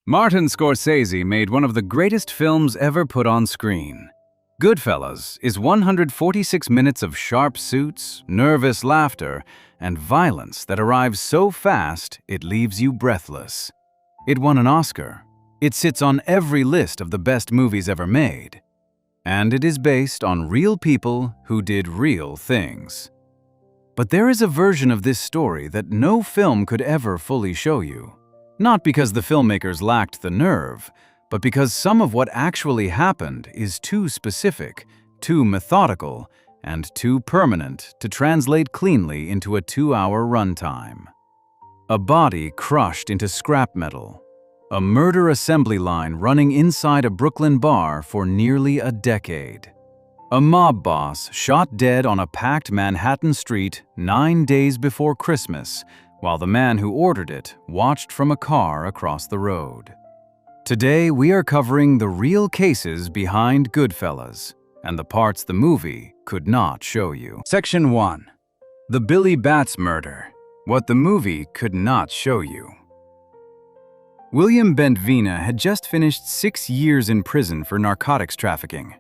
Martin Scorsese made one of the greatest films ever put on screen. Goodfellas is 146 minutes of sharp suits, nervous laughter, and violence that arrives so fast it leaves you breathless. It won an Oscar. It sits on every list of the best movies ever made. And it is based on real people who did real things. But there is a version of this story that no film could ever fully show you. Not because the filmmakers lacked the nerve, but because some of what actually happened is too specific, too methodical, and too permanent to translate cleanly into a 2-hour runtime. A body crushed into scrap metal. A murder assembly line running inside a Brooklyn bar for nearly a decade. A mob boss shot dead on a packed Manhattan street 9 days before Christmas, while the man who ordered it watched from a car across the road. Today, we are covering the real cases behind Goodfellas and the parts the movie could not show you. Section 1. The Billy Batts Murder. What the movie could not show you. William Bentvena had just finished 6 years in prison for narcotics trafficking.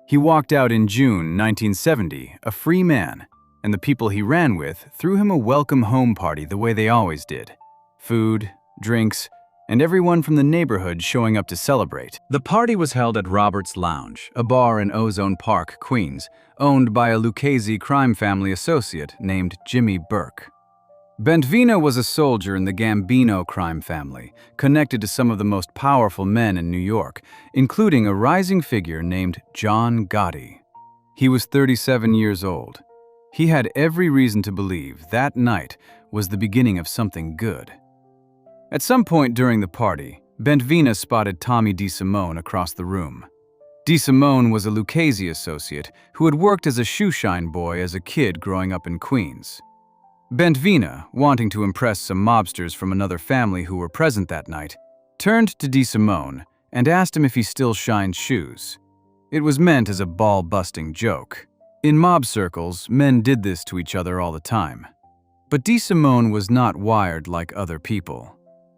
He walked out in June 1970, a free man, and the people he ran with threw him a welcome home party the way they always did. Food, drinks, and everyone from the neighborhood showing up to celebrate. The party was held at Robert's Lounge, a bar in Ozone Park, Queens, owned by a Lucchese crime family associate named Jimmy Burke. Bentvena was a soldier in the Gambino crime family, connected to some of the most powerful men in New York, including a rising figure named John Gotti. He was 37 years old. He had every reason to believe that night was the beginning of something good. At some point during the party, Bentvena spotted Tommy DeSimone across the room. DeSimone was a Lucchese associate who had worked as a shoeshine boy as a kid growing up in Queens. Bentvena, wanting to impress some mobsters from another family who were present that night, turned to DeSimone and asked him if he still shined shoes. It was meant as a ball-busting joke. In mob circles, men did this to each other all the time. But DeSimone was not wired like other people.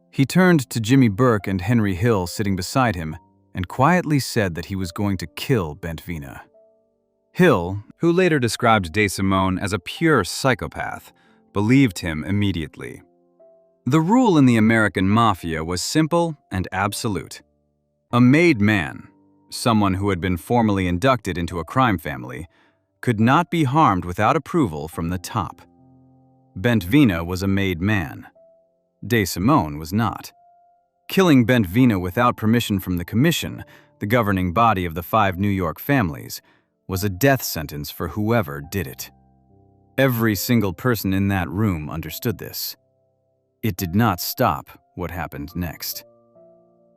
He turned to Jimmy Burke and Henry Hill sitting beside him and quietly said that he was going to kill Bentvena. Hill, who later described DeSimone as a pure psychopath, believed him immediately. The rule in the American Mafia was simple and absolute. A made man, someone who had been formally inducted into a crime family, could not be harmed without approval from the top. Bentvena was a made man. DeSimone was not. Killing Bentvena without permission from the Commission, the governing body of the 5 New York families, was a death sentence for whoever did it. Every single person in that room understood this. It did not stop what happened next.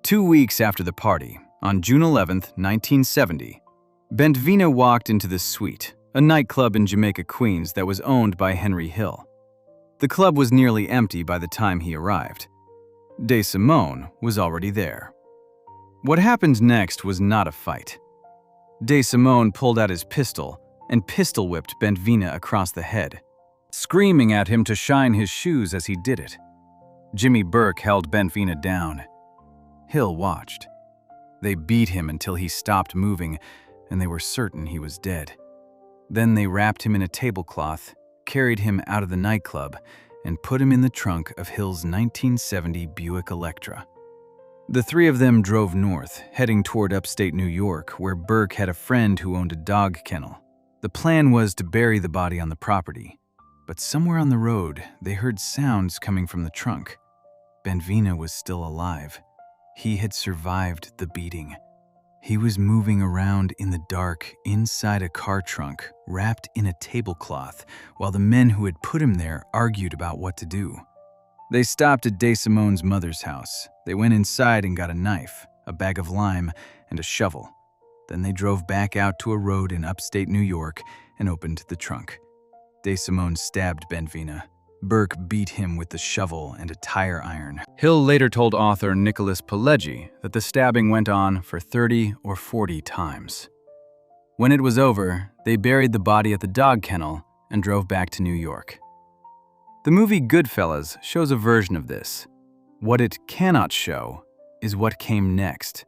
2 weeks after the party, on June 11, 1970, Bentvena walked into the Suite, a nightclub in Jamaica, Queens that was owned by Henry Hill. The club was nearly empty by the time he arrived. DeSimone was already there. What happened next was not a fight. DeSimone pulled out his pistol and pistol-whipped Bentvena across the head, screaming at him to shine his shoes as he did it. Jimmy Burke held Bentvena down. Hill watched. They beat him until he stopped moving, and they were certain he was dead. Then they wrapped him in a tablecloth, carried him out of the nightclub, and put him in the trunk of Hill's 1970 Buick Electra. The 3 of them drove north, heading toward upstate New York, where Burke had a friend who owned a dog kennel. The plan was to bury the body on the property, but somewhere on the road, they heard sounds coming from the trunk. Bentvena was still alive. He had survived the beating. He was moving around in the dark inside a car trunk, wrapped in a tablecloth, while the men who had put him there argued about what to do. They stopped at DeSimone's mother's house. They went inside and got a knife, a bag of lime, and a shovel. Then they drove back out to a road in upstate New York and opened the trunk. DeSimone stabbed Bentvena. Burke beat him with the shovel and a tire iron. Hill later told author Nicholas Pileggi that the stabbing went on for 30 or 40 times. When it was over, they buried the body at the dog kennel and drove back to New York. The movie Goodfellas shows a version of this. What it cannot show is what came next.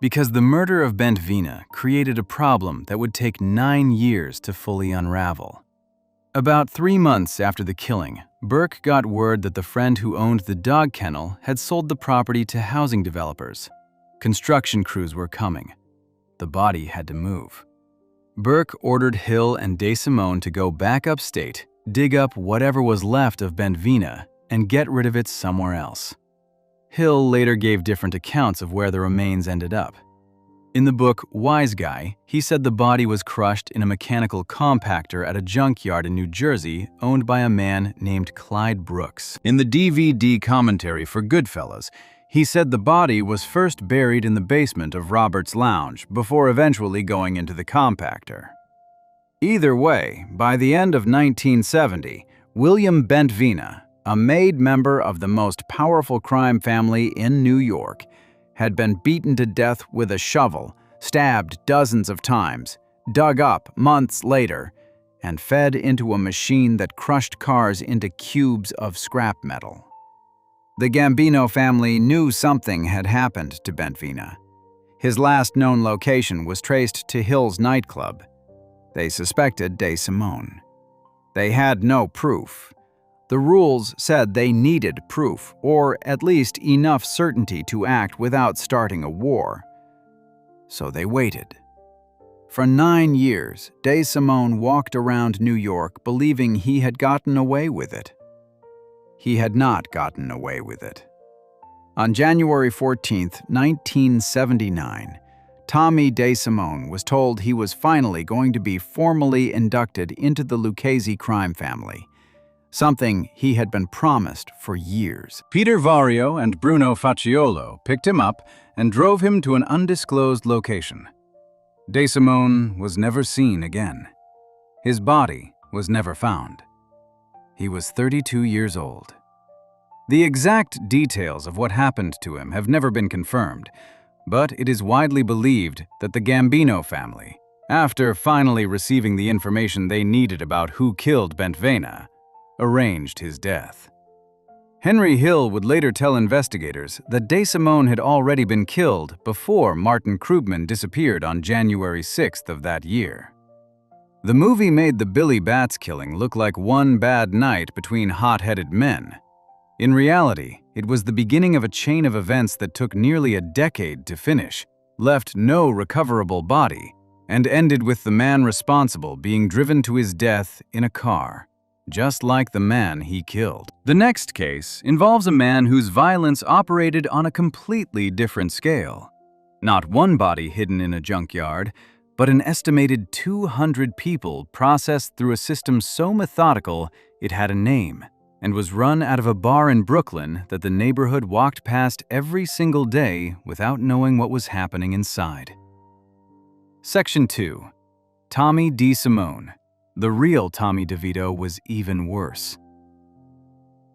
Because the murder of Bentvina created a problem that would take 9 years to fully unravel. About 3 months after the killing, Burke got word that the friend who owned the dog kennel had sold the property to housing developers. Construction crews were coming. The body had to move. Burke ordered Hill and DeSimone to go back upstate, dig up whatever was left of Bentvina, and get rid of it somewhere else. Hill later gave different accounts of where the remains ended up. In the book Wise Guy, he said the body was crushed in a mechanical compactor at a junkyard in New Jersey owned by a man named Clyde Brooks. In the DVD commentary for Goodfellas, he said the body was first buried in the basement of Robert's Lounge before eventually going into the compactor. Either way, by the end of 1970, William Bentvina, a made member of the most powerful crime family in New York, had been beaten to death with a shovel, stabbed dozens of times, dug up months later, and fed into a machine that crushed cars into cubes of scrap metal. The Gambino family knew something had happened to Bentvina. His last known location was traced to Hill's nightclub. They suspected DeSimone. They had no proof. The rules said they needed proof, or at least enough certainty to act without starting a war. So they waited. For 9 years, DeSimone walked around New York believing he had gotten away with it. He had not gotten away with it. On January 14, 1979, Tommy DeSimone was told he was finally going to be formally inducted into the Lucchese crime family, something he had been promised for years. Peter Vario and Bruno Facciolo picked him up and drove him to an undisclosed location. DeSimone was never seen again. His body was never found. He was 32 years old. The exact details of what happened to him have never been confirmed, but it is widely believed that the Gambino family, after finally receiving the information they needed about who killed Bentvina, arranged his death. Henry Hill would later tell investigators that DeSimone had already been killed before Martin Krugman disappeared on January 6th of that year. The movie made the Billy Batts killing look like one bad night between hot-headed men. In reality, it was the beginning of a chain of events that took nearly a decade to finish, left no recoverable body, and ended with the man responsible being driven to his death in a car, just like the man he killed. The next case involves a man whose violence operated on a completely different scale. Not one body hidden in a junkyard, but an estimated 200 people processed through a system so methodical it had a name, and was run out of a bar in Brooklyn that the neighborhood walked past every single day without knowing what was happening inside. Section 2. Tommy DeSimone. The real Tommy DeVito was even worse.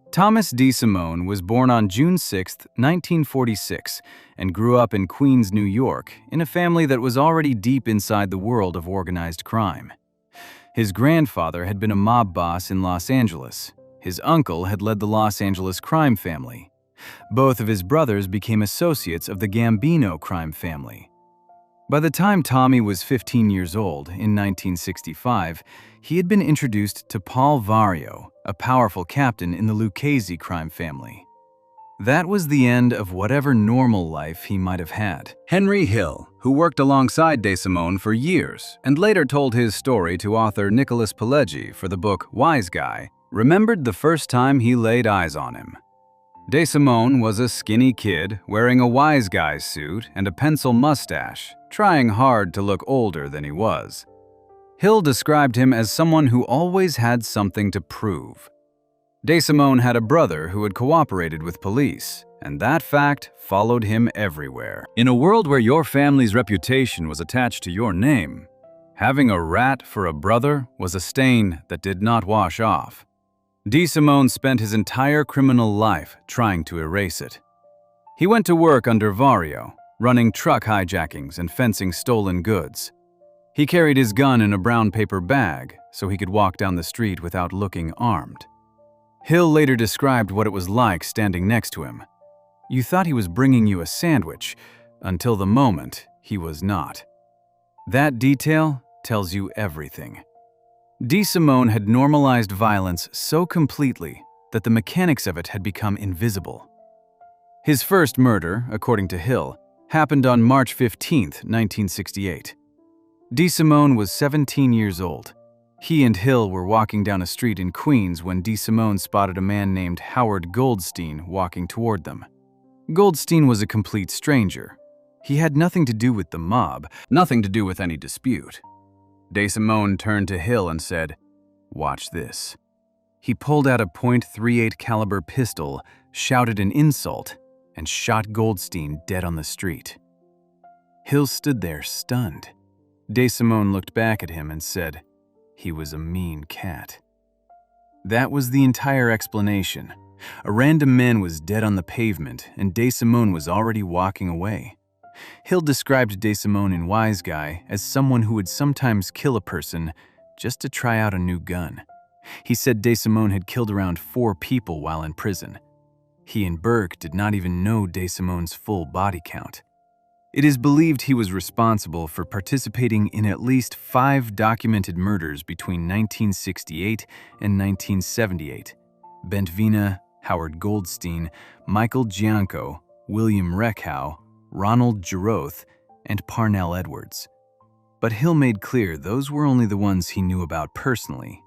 Thomas DeSimone was born on June 6, 1946, and grew up in Queens, New York, in a family that was already deep inside the world of organized crime. His grandfather had been a mob boss in Los Angeles. His uncle had led the Los Angeles crime family. Both of his brothers became associates of the Gambino crime family. By the time Tommy was 15 years old, in 1965, he had been introduced to Paul Vario, a powerful captain in the Lucchese crime family. That was the end of whatever normal life he might have had. Henry Hill, who worked alongside DeSimone for years and later told his story to author Nicholas Pileggi for the book Wise Guy, remembered the first time he laid eyes on him. DeSimone was a skinny kid wearing a wise guy's suit and a pencil mustache, trying hard to look older than he was. Hill described him as someone who always had something to prove. DeSimone had a brother who had cooperated with police, and that fact followed him everywhere. In a world where your family's reputation was attached to your name, having a rat for a brother was a stain that did not wash off. DeSimone spent his entire criminal life trying to erase it. He went to work under Vario, running truck hijackings and fencing stolen goods. He carried his gun in a brown paper bag so he could walk down the street without looking armed. Hill later described what it was like standing next to him. You thought he was bringing you a sandwich, until the moment he was not. That detail tells you everything. DeSimone had normalized violence so completely that the mechanics of it had become invisible. His first murder, according to Hill, happened on March 15, 1968. DeSimone was 17 years old. He and Hill were walking down a street in Queens when DeSimone spotted a man named Howard Goldstein walking toward them. Goldstein was a complete stranger. He had nothing to do with the mob, nothing to do with any dispute. DeSimone turned to Hill and said, "Watch this." He pulled out a .38 caliber pistol, shouted an insult, and shot Goldstein dead on the street. Hill stood there stunned. DeSimone looked back at him and said, "He was a mean cat." That was the entire explanation. A random man was dead on the pavement, and DeSimone was already walking away. Hill described DeSimone in Wise Guy as someone who would sometimes kill a person just to try out a new gun. He said DeSimone had killed around 4 people while in prison. He and Burke did not even know DeSimone's full body count. It is believed he was responsible for participating in at least 5 documented murders between 1968 and 1978. Bentvina, Howard Goldstein, Michael Gianco, William Reckhow, Ronald Giroth, and Parnell Edwards. But Hill made clear those were only the ones he knew about personally.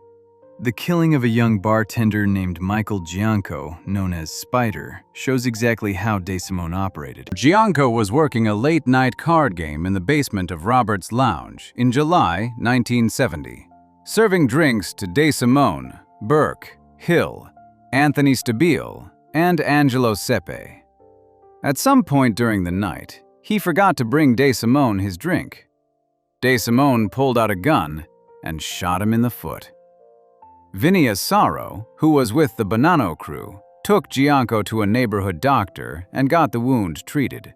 The killing of a young bartender named Michael Gianco, known as Spider, shows exactly how DeSimone operated. Gianco was working a late-night card game in the basement of Robert's Lounge in July 1970, serving drinks to DeSimone, Burke, Hill, Anthony Stabile, and Angelo Sepe. At some point during the night, he forgot to bring DeSimone his drink. DeSimone pulled out a gun and shot him in the foot. Vinny Asaro, who was with the Bonanno crew, took Gianco to a neighborhood doctor and got the wound treated.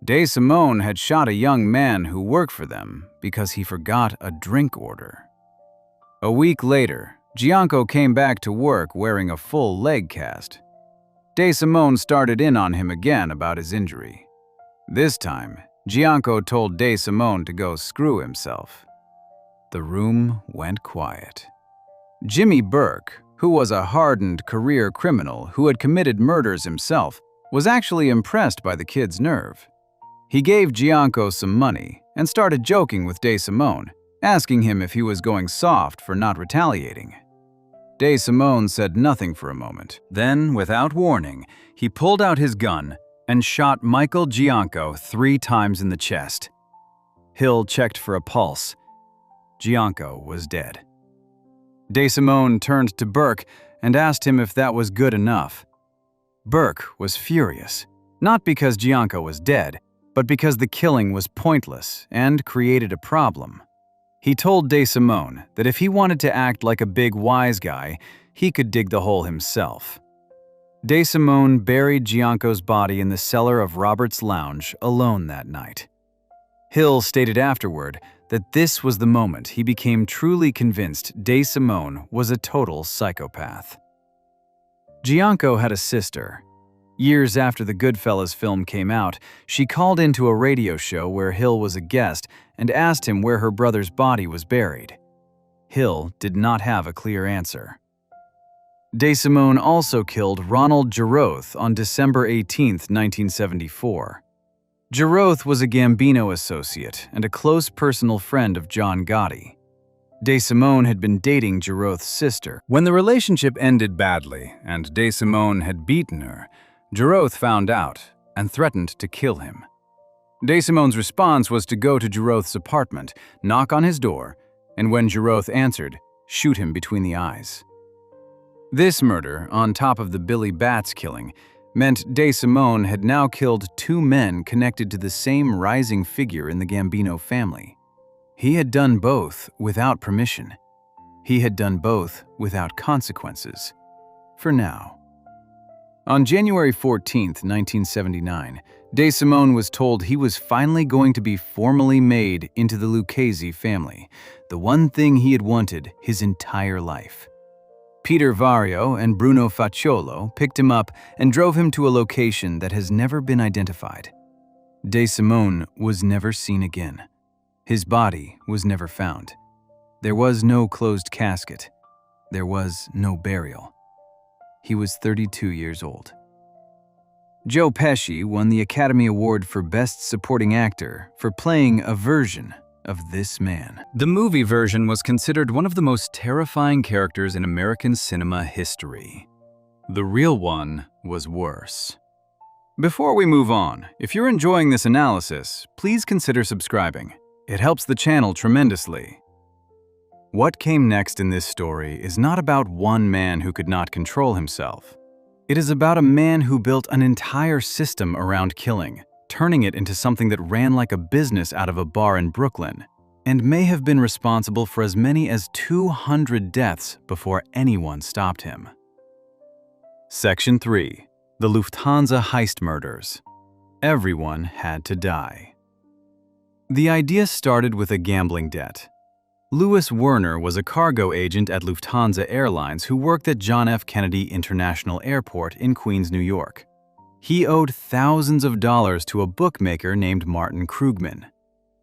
DeSimone had shot a young man who worked for them because he forgot a drink order. A week later, Gianco came back to work wearing a full leg cast. DeSimone started in on him again about his injury. This time, Gianco told DeSimone to go screw himself. The room went quiet. Jimmy Burke, who was a hardened career criminal who had committed murders himself, was actually impressed by the kid's nerve. He gave Gianco some money and started joking with DeSimone, asking him if he was going soft for not retaliating. DeSimone said nothing for a moment. Then, without warning, he pulled out his gun and shot Michael Gianco 3 times in the chest. Hill checked for a pulse. Gianco was dead. DeSimone turned to Burke and asked him if that was good enough. Burke was furious, not because Gianco was dead, but because the killing was pointless and created a problem. He told DeSimone that if he wanted to act like a big wise guy, he could dig the hole himself. DeSimone buried Gianco's body in the cellar of Robert's Lounge alone that night. Hill stated afterward that this was the moment he became truly convinced DeSimone was a total psychopath. Gianco had a sister. Years after the Goodfellas film came out, she called into a radio show where Hill was a guest and asked him where her brother's body was buried. Hill did not have a clear answer. DeSimone also killed Ronald Giroth on December 18, 1974. Giroth was a Gambino associate and a close personal friend of John Gotti. DeSimone had been dating Giroth's sister. When the relationship ended badly and DeSimone had beaten her, Giroth found out and threatened to kill him. DeSimone's response was to go to Giroth's apartment, knock on his door, and when Giroth answered, shoot him between the eyes. This murder, on top of the Billy Batts killing, meant DeSimone had now killed 2 men connected to the same rising figure in the Gambino family. He had done both without permission. He had done both without consequences. For now. On January 14, 1979, DeSimone was told he was finally going to be formally made into the Lucchese family, the one thing he had wanted his entire life. Peter Vario and Bruno Facciolo picked him up and drove him to a location that has never been identified. DeSimone was never seen again. His body was never found. There was no closed casket. There was no burial. He was 32 years old. Joe Pesci won the Academy Award for Best Supporting Actor for playing a version of this man. The movie version was considered one of the most terrifying characters in American cinema history. The real one was worse. Before we move on, if you're enjoying this analysis, please consider subscribing. It helps the channel tremendously. What came next in this story is not about one man who could not control himself. It is about a man who built an entire system around killing, turning it into something that ran like a business out of a bar in Brooklyn, and may have been responsible for as many as 200 deaths before anyone stopped him. Section 3. The Lufthansa heist murders. Everyone had to die. The idea started with a gambling debt. Louis Werner was a cargo agent at Lufthansa Airlines who worked at John F. Kennedy International Airport in Queens, New York. He owed thousands of dollars to a bookmaker named Martin Krugman.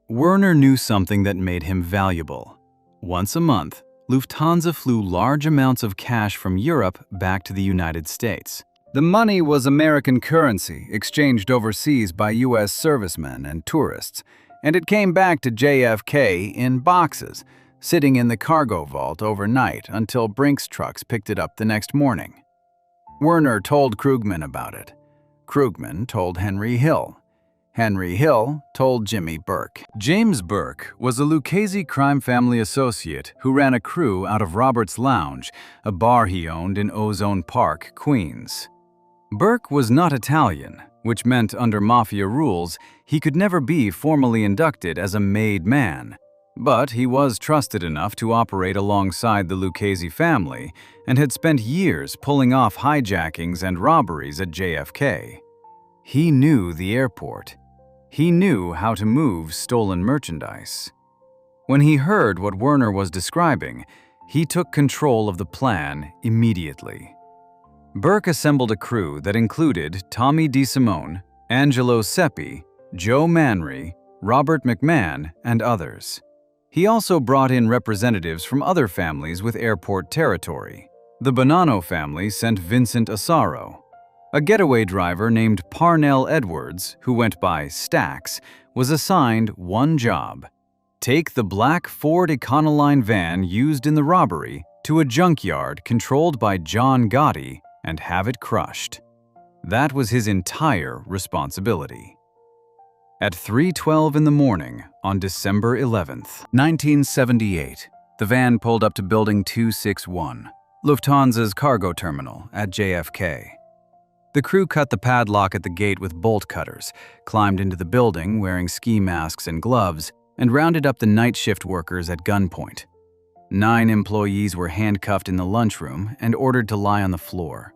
Werner knew something that made him valuable. Once a month, Lufthansa flew large amounts of cash from Europe back to the United States. The money was American currency exchanged overseas by U.S. servicemen and tourists, and it came back to JFK in boxes, sitting in the cargo vault overnight until Brinks trucks picked it up the next morning. Werner told Krugman about it. Krugman told Henry Hill. Henry Hill told Jimmy Burke. James Burke was a Lucchese crime family associate who ran a crew out of Robert's Lounge, a bar he owned in Ozone Park, Queens. Burke was not Italian, which meant under Mafia rules, he could never be formally inducted as a made man. But he was trusted enough to operate alongside the Lucchese family and had spent years pulling off hijackings and robberies at JFK. He knew the airport. He knew how to move stolen merchandise. When he heard what Werner was describing, he took control of the plan immediately. Burke assembled a crew that included Tommy DeSimone, Angelo Seppi, Joe Manry, Robert McMahon, and others. He also brought in representatives from other families with airport territory. The Bonanno family sent Vincent Asaro. A getaway driver named Parnell Edwards, who went by Stax, was assigned one job: take the black Ford Econoline van used in the robbery to a junkyard controlled by John Gotti and have it crushed. That was his entire responsibility. At 3:12 in the morning on December 11th, 1978, the van pulled up to Building 261, Lufthansa's cargo terminal at JFK. The crew cut the padlock at the gate with bolt cutters, climbed into the building wearing ski masks and gloves, and rounded up the night shift workers at gunpoint. 9 employees were handcuffed in the lunchroom and ordered to lie on the floor.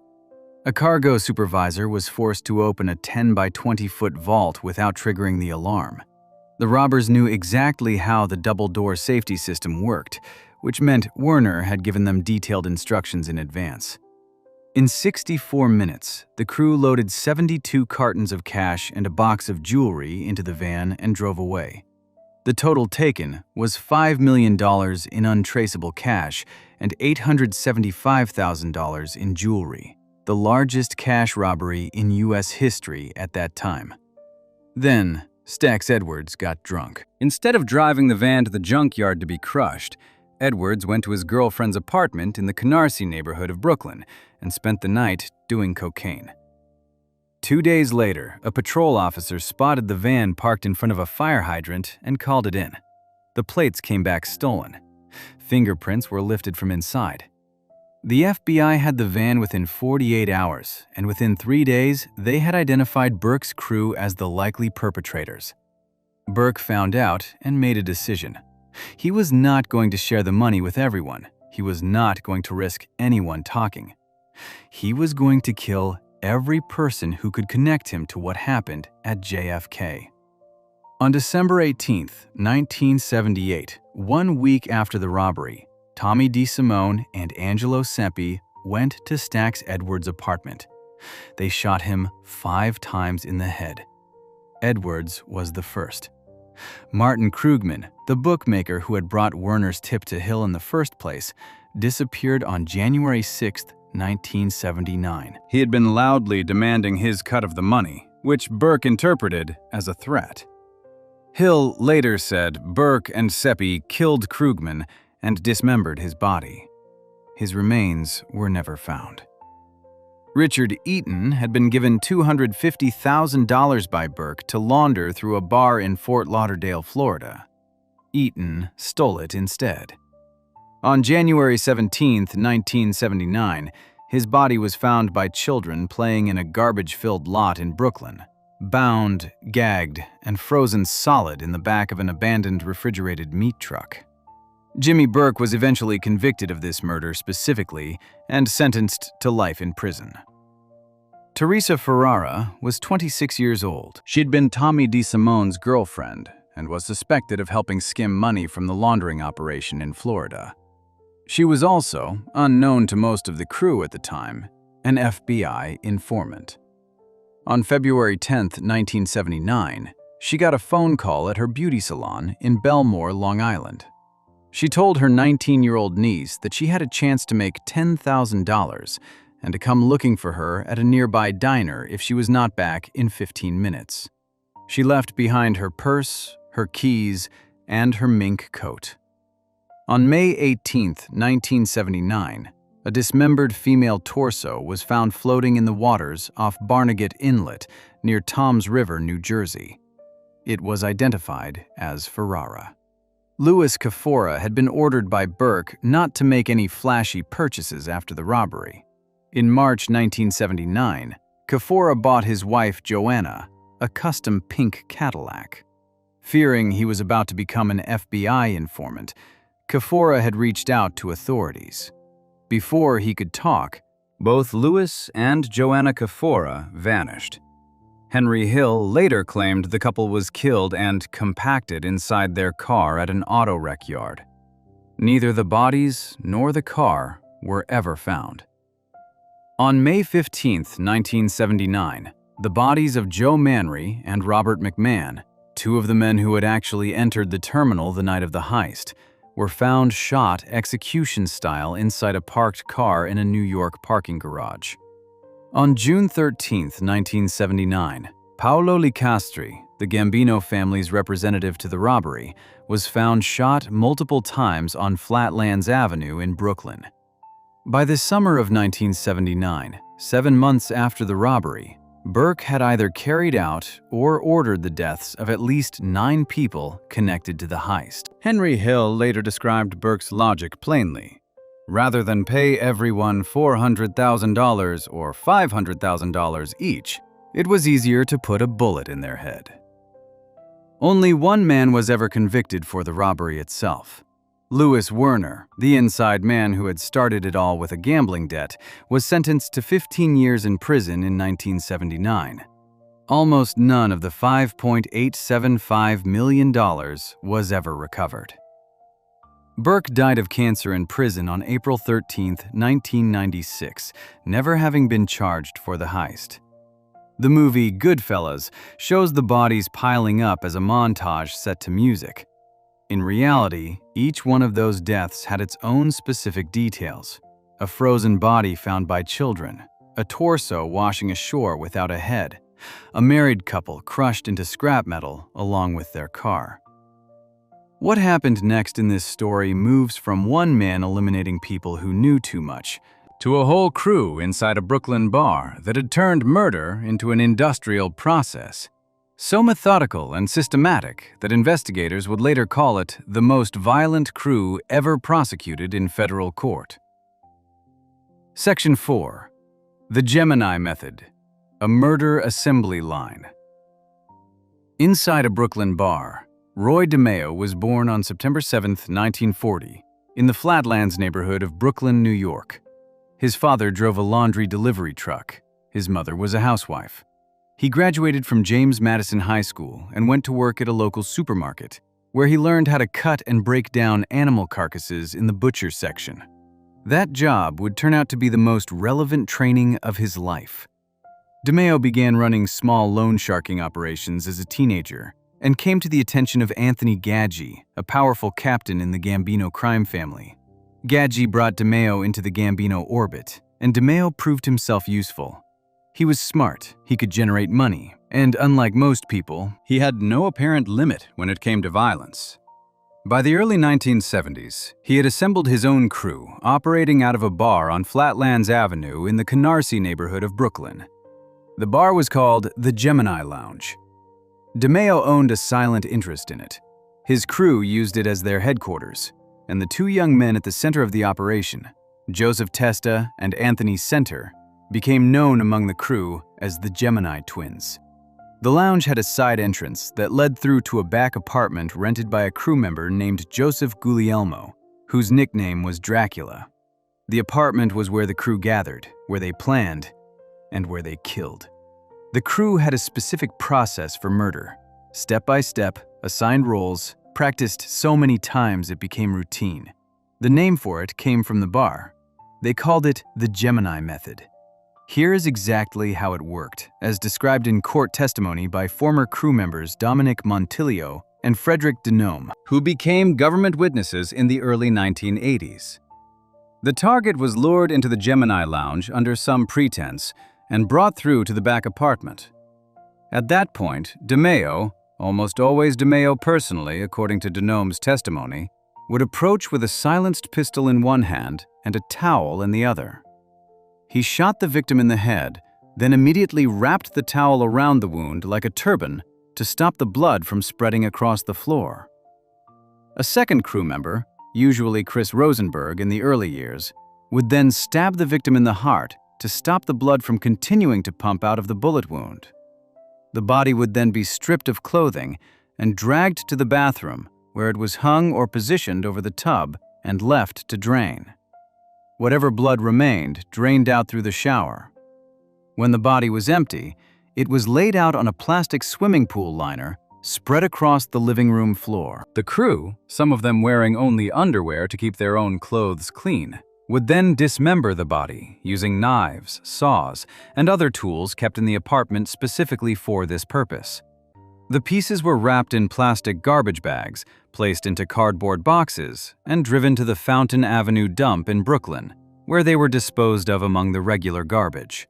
A cargo supervisor was forced to open a 10 by 20-foot vault without triggering the alarm. The robbers knew exactly how the double-door safety system worked, which meant Werner had given them detailed instructions in advance. In 64 minutes, the crew loaded 72 cartons of cash and a box of jewelry into the van and drove away. The total taken was $5 million in untraceable cash and $875,000 in jewelry, the largest cash robbery in U.S. history at that time. Then, Stax Edwards got drunk. Instead of driving the van to the junkyard to be crushed, Edwards went to his girlfriend's apartment in the Canarsie neighborhood of Brooklyn and spent the night doing cocaine. 2 days later, a patrol officer spotted the van parked in front of a fire hydrant and called it in. The plates came back stolen. Fingerprints were lifted from inside. The FBI had the van within 48 hours, and within 3 days, they had identified Burke's crew as the likely perpetrators. Burke found out and made a decision. He was not going to share the money with everyone. He was not going to risk anyone talking. He was going to kill every person who could connect him to what happened at JFK. On December 18, 1978, 1 week after the robbery, Tommy DeSimone and Angelo Seppi went to Stax Edwards' apartment. They shot him 5 times in the head. Edwards was the first. Martin Krugman, the bookmaker who had brought Werner's tip to Hill in the first place, disappeared on January 6, 1979. He had been loudly demanding his cut of the money, which Burke interpreted as a threat. Hill later said Burke and Seppi killed Krugman and dismembered his body. His remains were never found. Richard Eaton had been given $250,000 by Burke to launder through a bar in Fort Lauderdale, Florida. Eaton stole it instead. On January 17, 1979, his body was found by children playing in a garbage-filled lot in Brooklyn, bound, gagged, and frozen solid in the back of an abandoned refrigerated meat truck. Jimmy Burke was eventually convicted of this murder specifically and sentenced to life in prison. Teresa Ferrara was 26 years old. She'd been Tommy DeSimone's girlfriend and was suspected of helping skim money from the laundering operation in Florida. She was also, unknown to most of the crew at the time, an FBI informant. On February 10, 1979, she got a phone call at her beauty salon in Belmore, Long Island. She told her 19-year-old niece that she had a chance to make $10,000 and to come looking for her at a nearby diner if she was not back in 15 minutes. She left behind her purse, her keys, and her mink coat. On May 18, 1979, a dismembered female torso was found floating in the waters off Barnegat Inlet near Toms River, New Jersey. It was identified as Ferrara. Louis Cafora had been ordered by Burke not to make any flashy purchases after the robbery. In March 1979, Cafora bought his wife Joanna a custom pink Cadillac. Fearing he was about to become an FBI informant, Cafora had reached out to authorities. Before he could talk, both Louis and Joanna Cafora vanished. Henry Hill later claimed the couple was killed and compacted inside their car at an auto wreck yard. Neither the bodies nor the car were ever found. On May 15, 1979, the bodies of Joe Manry and Robert McMahon, 2 of the men who had actually entered the terminal the night of the heist, were found shot execution-style inside a parked car in a New York parking garage. On June 13, 1979, Paolo Licastri, the Gambino family's representative to the robbery, was found shot multiple times on Flatlands Avenue in Brooklyn. By the summer of 1979, 7 months after the robbery, Burke had either carried out or ordered the deaths of at least 9 people connected to the heist. Henry Hill later described Burke's logic plainly. Rather than pay everyone $400,000 or $500,000 each, it was easier to put a bullet in their head. Only one man was ever convicted for the robbery itself. Louis Werner, the inside man who had started it all with a gambling debt, was sentenced to 15 years in prison in 1979. Almost none of the $5.875 million was ever recovered. Burke died of cancer in prison on April 13, 1996, never having been charged for the heist. The movie Goodfellas shows the bodies piling up as a montage set to music. In reality, each one of those deaths had its own specific details. A frozen body found by children, a torso washing ashore without a head, a married couple crushed into scrap metal along with their car. What happened next in this story moves from one man eliminating people who knew too much to a whole crew inside a Brooklyn bar that had turned murder into an industrial process. So methodical and systematic that investigators would later call it the most violent crew ever prosecuted in federal court. Section 4. The Gemini Method. A murder assembly line. Inside a Brooklyn bar, Roy DeMeo was born on September 7, 1940, in the Flatlands neighborhood of Brooklyn, New York. His father drove a laundry delivery truck. His mother was a housewife. He graduated from James Madison High School and went to work at a local supermarket. where he learned how to cut and break down animal carcasses in the butcher section. That job would turn out to be the most relevant training of his life. DeSimone began running small loan sharking operations as a teenager and came to the attention of Anthony Gotti, a powerful captain in the Gambino crime family. Gotti brought DeSimone into the Gambino orbit, and DeSimone proved himself useful. He was smart, he could generate money, and unlike most people, he had no apparent limit when it came to violence. By the early 1970s, he had assembled his own crew, operating out of a bar on Flatlands Avenue in the Canarsie neighborhood of Brooklyn. The bar was called the Gemini Lounge. DeSimone owned a silent interest in it. His crew used it as their headquarters, and the two young men at the center of the operation, Joseph Testa and Anthony Center, became known among the crew as the Gemini twins. The lounge had a side entrance that led through to a back apartment rented by a crew member named Joseph Guglielmo, whose nickname was Dracula. The apartment was where the crew gathered, where they planned, and where they killed. The crew had a specific process for murder. Step by step, assigned roles, practiced so many times it became routine. The name for it came from the bar. They called it the Gemini method. Here is exactly how it worked, as described in court testimony by former crew members Dominic Montilio and Frederick DeSimone, who became government witnesses in the early 1980s. The target was lured into the Gemini Lounge under some pretense and brought through to the back apartment. At that point, DeSimone, almost always DeSimone personally according to DeSimone's testimony, would approach with a silenced pistol in one hand and a towel in the other. He shot the victim in the head, then immediately wrapped the towel around the wound like a turban to stop the blood from spreading across the floor. A second crew member, usually Chris Rosenberg in the early years, would then stab the victim in the heart to stop the blood from continuing to pump out of the bullet wound. The body would then be stripped of clothing and dragged to the bathroom, where it was hung or positioned over the tub and left to drain. Whatever blood remained drained out through the shower. When the body was empty, it was laid out on a plastic swimming pool liner spread across the living room floor. The crew, some of them wearing only underwear to keep their own clothes clean, would then dismember the body using knives, saws, and other tools kept in the apartment specifically for this purpose. The pieces were wrapped in plastic garbage bags, placed into cardboard boxes, and driven to the Fountain Avenue dump in Brooklyn, where they were disposed of among the regular garbage.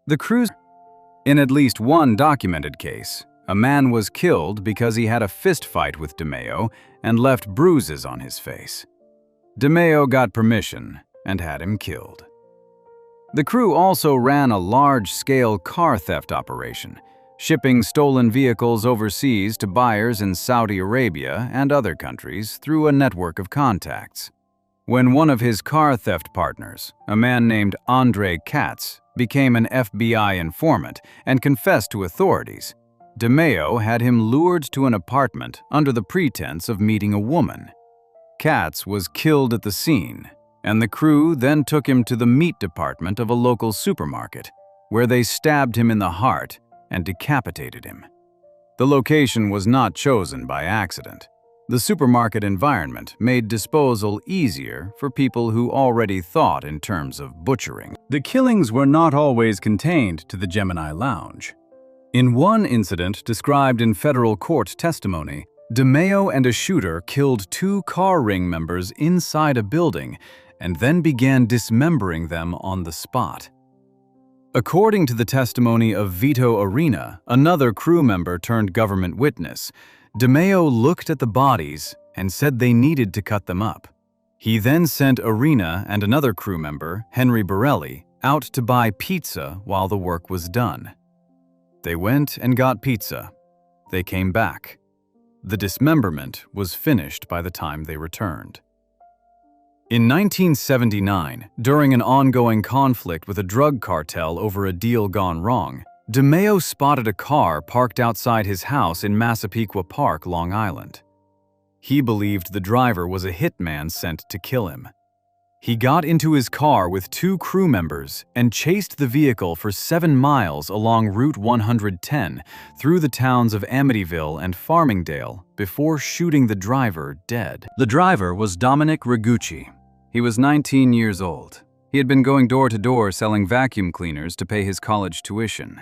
The crews. In at least one documented case, a man was killed because he had a fist fight with DeSimone and left bruises on his face. DeSimone got permission and had him killed. The crew also ran a large-scale car theft operation, shipping stolen vehicles overseas to buyers in Saudi Arabia and other countries through a network of contacts. When one of his car theft partners, a man named Andre Katz, became an FBI informant and confessed to authorities, DeSimone had him lured to an apartment under the pretense of meeting a woman. Katz was killed at the scene, and the crew then took him to the meat department of a local supermarket, where they stabbed him in the heart and decapitated him. The location was not chosen by accident. The supermarket environment made disposal easier for people who already thought in terms of butchering. The killings were not always contained to the Gemini Lounge. In one incident described in federal court testimony, DeSimone and a shooter killed 2 car ring members inside a building and then began dismembering them on the spot. According to the testimony of Vito Arena, another crew member turned government witness, DeSimone looked at the bodies and said they needed to cut them up. He then sent Arena and another crew member, Henry Borelli, out to buy pizza while the work was done. They went and got pizza. They came back. The dismemberment was finished by the time they returned. In 1979, during an ongoing conflict with a drug cartel over a deal gone wrong, DeSimone spotted a car parked outside his house in Massapequa Park, Long Island. He believed the driver was a hitman sent to kill him. He got into his car with 2 crew members and chased the vehicle for 7 miles along Route 110 through the towns of Amityville and Farmingdale before shooting the driver dead. The driver was Dominic Rigucci. He was 19 years old. He had been going door to door selling vacuum cleaners to pay his college tuition.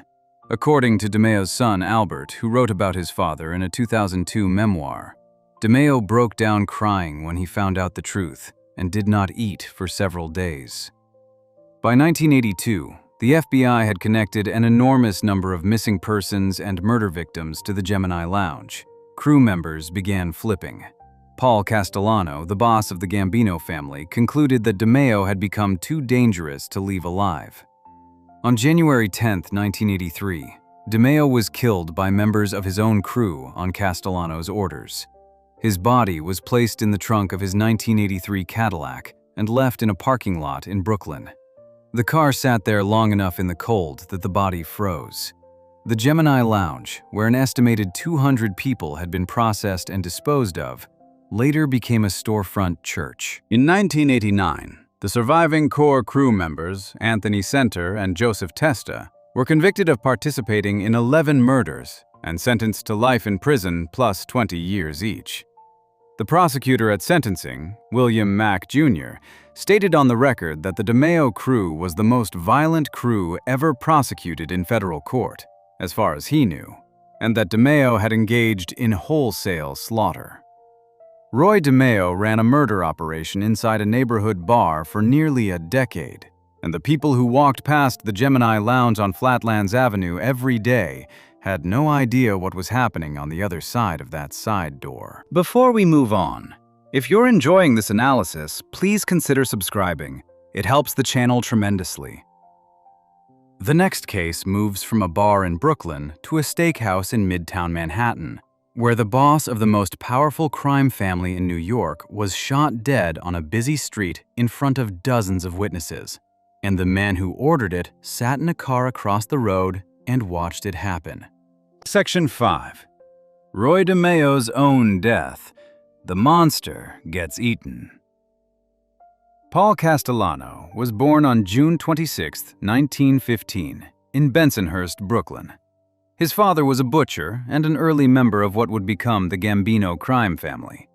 According to DeMeo's son, Albert, who wrote about his father in a 2002 memoir, DeMeo broke down crying when he found out the truth and did not eat for several days. By 1982, the FBI had connected an enormous number of missing persons and murder victims to the Gemini lounge. Crew members began flipping. Paul Castellano, the boss of the Gambino family, concluded that DeMeo had become too dangerous to leave alive. On January 10, 1983, DeMeo was killed by members of his own crew on Castellano's orders. His body was placed in the trunk of his 1983 Cadillac and left in a parking lot in Brooklyn. The car sat there long enough in the cold that the body froze. The Gemini Lounge, where an estimated 200 people had been processed and disposed of, later became a storefront church. In 1989, the surviving core crew members, Anthony Center and Joseph Testa, were convicted of participating in 11 murders and sentenced to life in prison plus 20 years each. The prosecutor at sentencing, William Mack Jr., stated on the record that the DeMeo crew was the most violent crew ever prosecuted in federal court, as far as he knew, and that DeMeo had engaged in wholesale slaughter. Roy DeMeo ran a murder operation inside a neighborhood bar for nearly a decade, and the people who walked past the Gemini Lounge on Flatlands Avenue every day had no idea what was happening on the other side of that side door. Before we move on, if you're enjoying this analysis, please consider subscribing. It helps the channel tremendously. The next case moves from a bar in Brooklyn to a steakhouse in Midtown Manhattan, where the boss of the most powerful crime family in New York was shot dead on a busy street in front of dozens of witnesses, and the man who ordered it sat in a car across the road and watched it happen. Section 5. Roy DeMeo's own death. The monster gets eaten. Paul Castellano was born on June 26, 1915, in Bensonhurst, Brooklyn. His father was a butcher and an early member of what would become the Gambino crime family.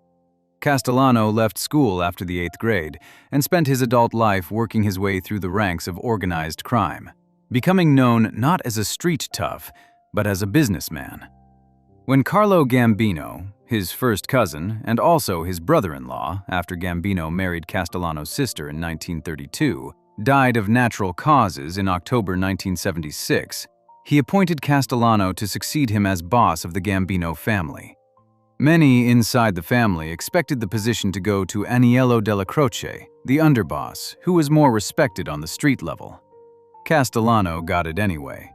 Castellano left school after the 8th grade and spent his adult life working his way through the ranks of organized crime, becoming known not as a street tough, but as a businessman. When Carlo Gambino, his first cousin and also his brother-in-law after Gambino married Castellano's sister in 1932, died of natural causes in October 1976, he appointed Castellano to succeed him as boss of the Gambino family. Many inside the family expected the position to go to Aniello Della Croce, the underboss, who was more respected on the street level. Castellano got it anyway.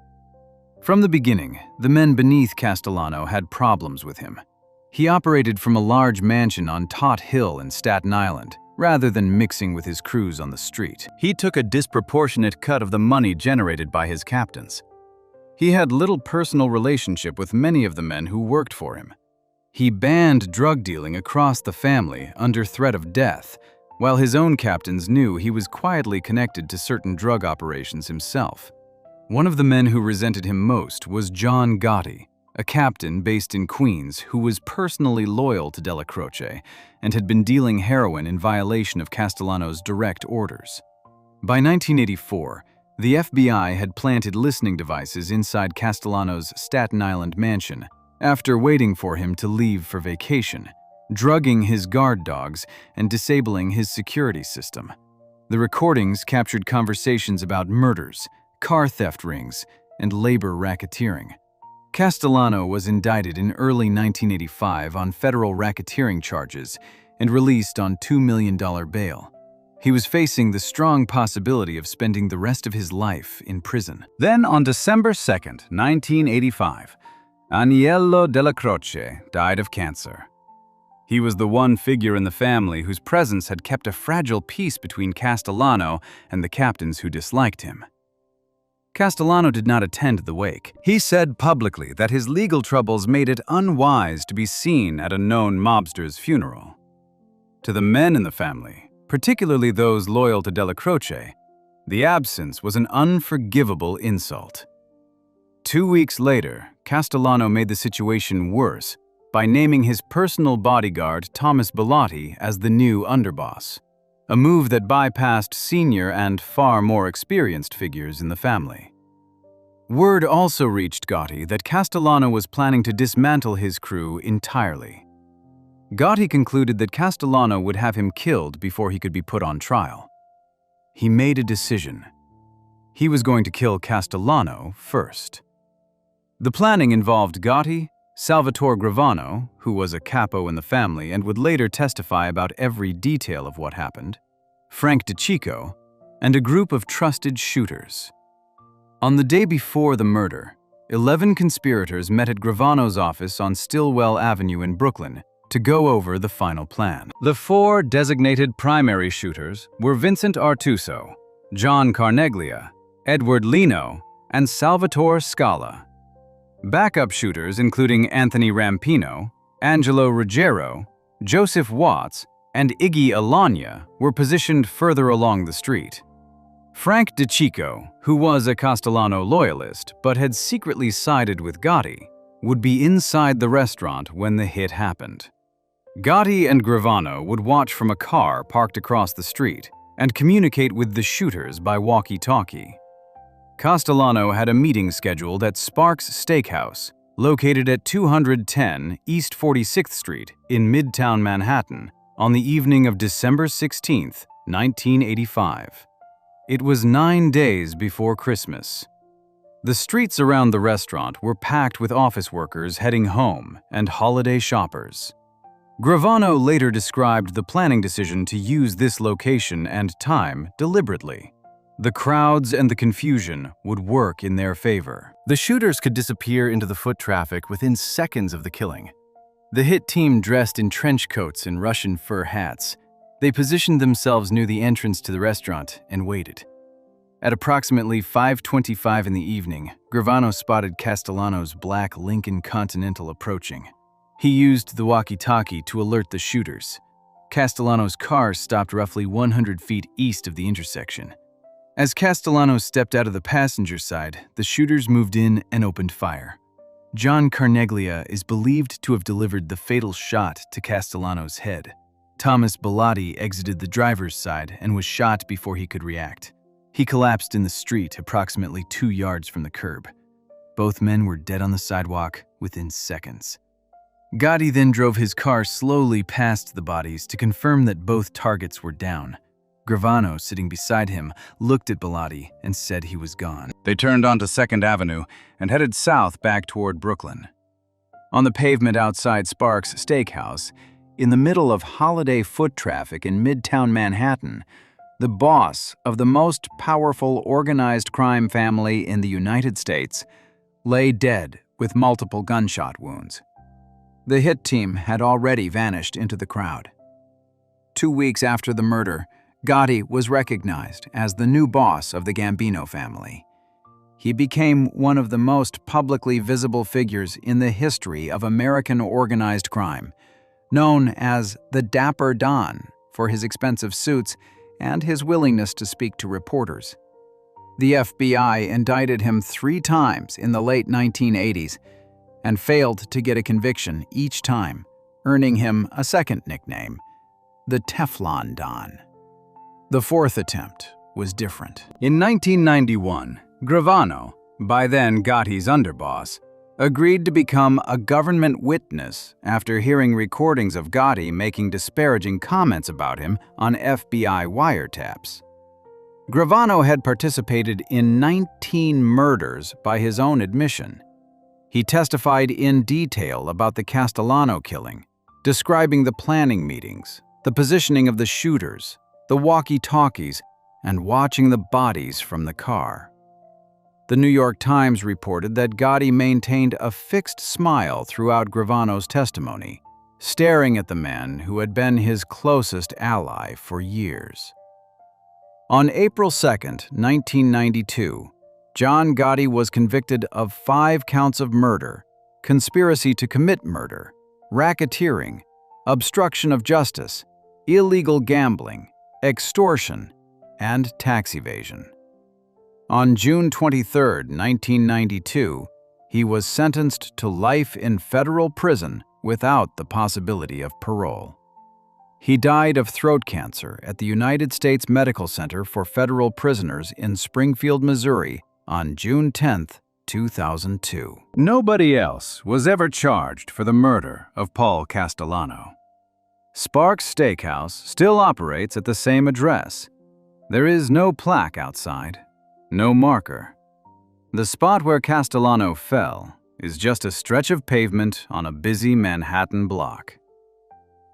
From the beginning, the men beneath Castellano had problems with him. He operated from a large mansion on Tot Hill in Staten Island, rather than mixing with his crews on the street. He took a disproportionate cut of the money generated by his captains. He had little personal relationship with many of the men who worked for him. He banned drug dealing across the family under threat of death, while his own captains knew he was quietly connected to certain drug operations himself. One of the men who resented him most was John Gotti, a captain based in Queens who was personally loyal to Della Croce and had been dealing heroin in violation of Castellano's direct orders. By 1984, the FBI had planted listening devices inside Castellano's Staten Island mansion after waiting for him to leave for vacation, drugging his guard dogs and disabling his security system. The recordings captured conversations about murders, car theft rings, and labor racketeering. Castellano was indicted in early 1985 on federal racketeering charges and released on $2 million bail. He was facing the strong possibility of spending the rest of his life in prison. Then on December 2, 1985, Aniello Della Croce died of cancer. He was the one figure in the family whose presence had kept a fragile peace between Castellano and the captains who disliked him. Castellano did not attend the wake. He said publicly that his legal troubles made it unwise to be seen at a known mobster's funeral. To the men in the family, particularly those loyal to Della Croce, the absence was an unforgivable insult. 2 weeks later, Castellano made the situation worse by naming his personal bodyguard Thomas Bellotti as the new underboss, a move that bypassed senior and far more experienced figures in the family. Word also reached Gotti that Castellano was planning to dismantle his crew entirely. Gotti concluded that Castellano would have him killed before he could be put on trial. He made a decision. He was going to kill Castellano first. The planning involved Gotti, Salvatore Gravano, who was a capo in the family and would later testify about every detail of what happened, Frank DeCicco, and a group of trusted shooters. On the day before the murder, 11 conspirators met at Gravano's office on Stillwell Avenue in Brooklyn to go over the final plan. The 4 designated primary shooters were Vincent Artuso, John Carneglia, Edward Lino, and Salvatore Scala. Backup shooters including Anthony Rampino, Angelo Ruggiero, Joseph Watts, and Iggy Alagna were positioned further along the street. Frank DeCicco, who was a Castellano loyalist but had secretly sided with Gotti, would be inside the restaurant when the hit happened. Gotti and Gravano would watch from a car parked across the street and communicate with the shooters by walkie-talkie. Castellano had a meeting scheduled at Sparks Steakhouse, located at 210 East 46th Street in Midtown Manhattan, on the evening of December 16, 1985. It was 9 days before Christmas. The streets around the restaurant were packed with office workers heading home and holiday shoppers. Gravano later described the planning decision to use this location and time deliberately. The crowds and the confusion would work in their favor. The shooters could disappear into the foot traffic within seconds of the killing. The hit team dressed in trench coats and Russian fur hats. They positioned themselves near the entrance to the restaurant and waited. At approximately 5:25 in the evening, Gravano spotted Castellano's black Lincoln Continental approaching. He used the walkie-talkie to alert the shooters. Castellano's car stopped roughly 100 feet east of the intersection. As Castellano stepped out of the passenger side, the shooters moved in and opened fire. John Carneglia is believed to have delivered the fatal shot to Castellano's head. Thomas Bellotti exited the driver's side and was shot before he could react. He collapsed in the street approximately 2 yards from the curb. Both men were dead on the sidewalk within seconds. Gotti then drove his car slowly past the bodies to confirm that both targets were down. Gravano, sitting beside him, looked at Bellotti and said he was gone. They turned onto 2nd Avenue and headed south back toward Brooklyn. On the pavement outside Sparks Steakhouse, in the middle of holiday foot traffic in Midtown Manhattan, the boss of the most powerful organized crime family in the United States lay dead with multiple gunshot wounds. The hit team had already vanished into the crowd. 2 weeks after the murder, Gotti was recognized as the new boss of the Gambino family. He became one of the most publicly visible figures in the history of American organized crime, known as the Dapper Don for his expensive suits and his willingness to speak to reporters. The FBI indicted him 3 times in the late 1980s and failed to get a conviction each time, earning him a second nickname, the Teflon Don. The 4th attempt was different. In 1991, Gravano, by then Gotti's underboss, agreed to become a government witness after hearing recordings of Gotti making disparaging comments about him on FBI wiretaps. Gravano had participated in 19 murders by his own admission. He testified in detail about the Castellano killing, describing the planning meetings, the positioning of the shooters, the walkie-talkies, and watching the bodies from the car. The New York Times reported that Gotti maintained a fixed smile throughout Gravano's testimony, staring at the man who had been his closest ally for years. On April 2, 1992, John Gotti was convicted of 5 counts of murder, conspiracy to commit murder, racketeering, obstruction of justice, illegal gambling, extortion, and tax evasion. On June 23, 1992, he was sentenced to life in federal prison without the possibility of parole. He died of throat cancer at the United States Medical Center for Federal Prisoners in Springfield, Missouri on June 10, 2002. Nobody else was ever charged for the murder of Paul Castellano. Sparks Steakhouse still operates at the same address. There is no plaque outside, no marker. The spot where Castellano fell is just a stretch of pavement on a busy Manhattan block.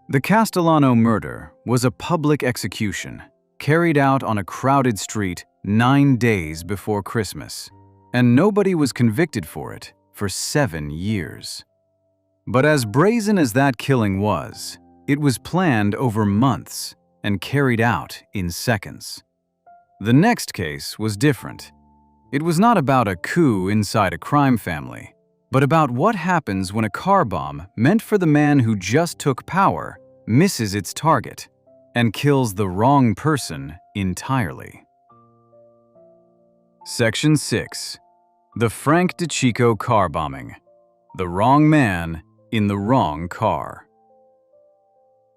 The Castellano murder was a public execution carried out on a crowded street 9 days before Christmas, and nobody was convicted for it for 7 years. But as brazen as that killing was, it was planned over months and carried out in seconds. The next case was different. It was not about a coup inside a crime family, but about what happens when a car bomb meant for the man who just took power misses its target and kills the wrong person entirely. Section 6. The Frank DeCicco car bombing. The wrong man in the wrong car.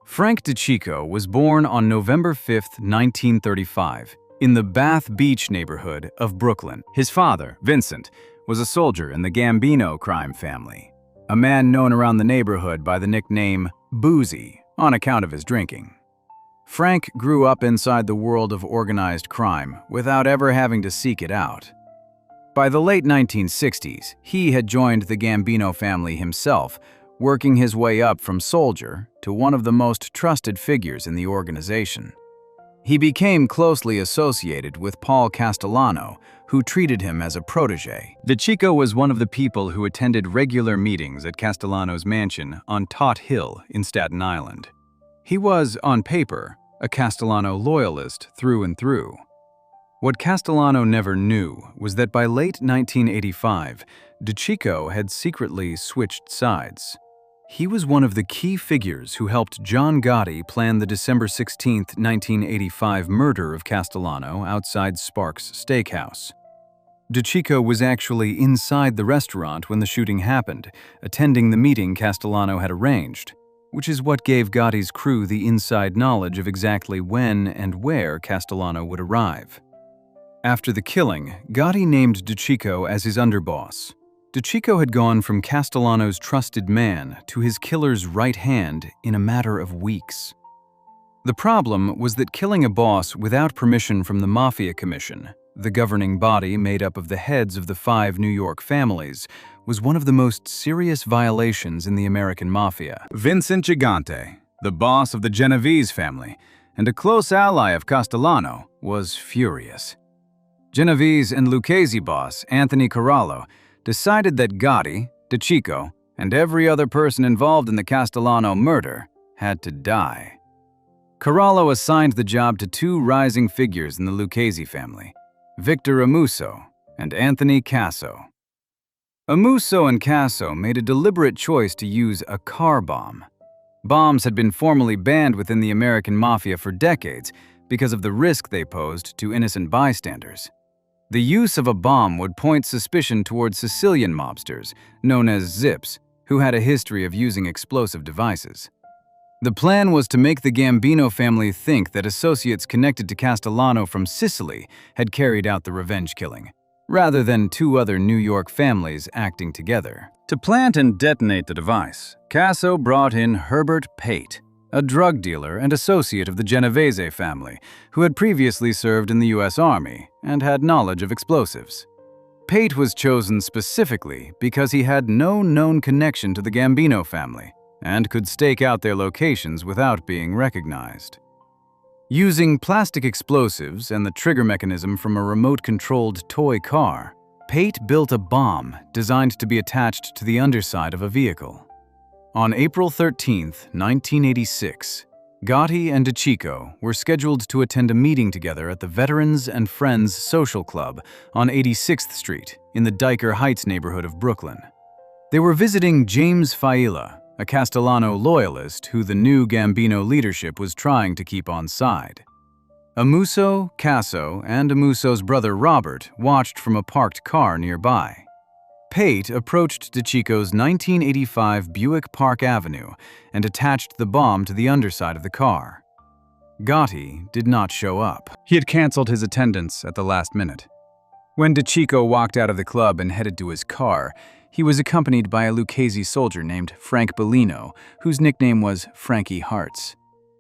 Frank DeCicco was born on November 5, 1935, in the Bath Beach neighborhood of Brooklyn. His father, Vincent, was a soldier in the Gambino crime family, a man known around the neighborhood by the nickname Boozy on account of his drinking. Frank grew up inside the world of organized crime without ever having to seek it out. By the late 1960s, he had joined the Gambino family himself, working his way up from soldier to one of the most trusted figures in the organization. He became closely associated with Paul Castellano, who treated him as a protege. DeCicco was one of the people who attended regular meetings at Castellano's mansion on Tot Hill in Staten Island. He was, on paper, a Castellano loyalist through and through. What Castellano never knew was that by late 1985, DeCicco had secretly switched sides. He was one of the key figures who helped John Gotti plan the December 16, 1985 murder of Castellano outside Sparks Steakhouse. DeCicco was actually inside the restaurant when the shooting happened, attending the meeting Castellano had arranged, which is what gave Gotti's crew the inside knowledge of exactly when and where Castellano would arrive. After the killing, Gotti named DeCicco as his underboss. DeCicco had gone from Castellano's trusted man to his killer's right hand in a matter of weeks. The problem was that killing a boss without permission from the Mafia Commission, the governing body made up of the heads of the 5 New York families, was one of the most serious violations in the American Mafia. Vincent Gigante, the boss of the Genovese family and a close ally of Castellano, was furious. Genovese and Lucchese boss Anthony Corallo decided that Gotti, DeCicco, and every other person involved in the Castellano murder had to die. Corallo assigned the job to 2 rising figures in the Lucchese family, Victor Amuso and Anthony Casso. Amuso and Casso made a deliberate choice to use a car bomb. Bombs had been formally banned within the American Mafia for decades because of the risk they posed to innocent bystanders. The use of a bomb would point suspicion towards Sicilian mobsters, known as Zips, who had a history of using explosive devices. The plan was to make the Gambino family think that associates connected to Castellano from Sicily had carried out the revenge killing, rather than 2 other New York families acting together. To plant and detonate the device, Casso brought in Herbert Pate, a drug dealer and associate of the Genovese family, who had previously served in the U.S. Army and had knowledge of explosives. Pate was chosen specifically because he had no known connection to the Gambino family and could stake out their locations without being recognized. Using plastic explosives and the trigger mechanism from a remote-controlled toy car, Pate built a bomb designed to be attached to the underside of a vehicle. On April 13, 1986, Gotti and DeCicco were scheduled to attend a meeting together at the Veterans and Friends Social Club on 86th Street in the Dyker Heights neighborhood of Brooklyn. They were visiting James Failla, a Castellano loyalist who the new Gambino leadership was trying to keep on side. Amuso, Casso, and Amuso's brother Robert watched from a parked car nearby. Pate approached DeCicco's 1985 Buick Park Avenue and attached the bomb to the underside of the car. Gotti did not show up. He had canceled his attendance at the last minute. When DeCicco walked out of the club and headed to his car, he was accompanied by a Lucchese soldier named Frank Bellino, whose nickname was Frankie Hearts.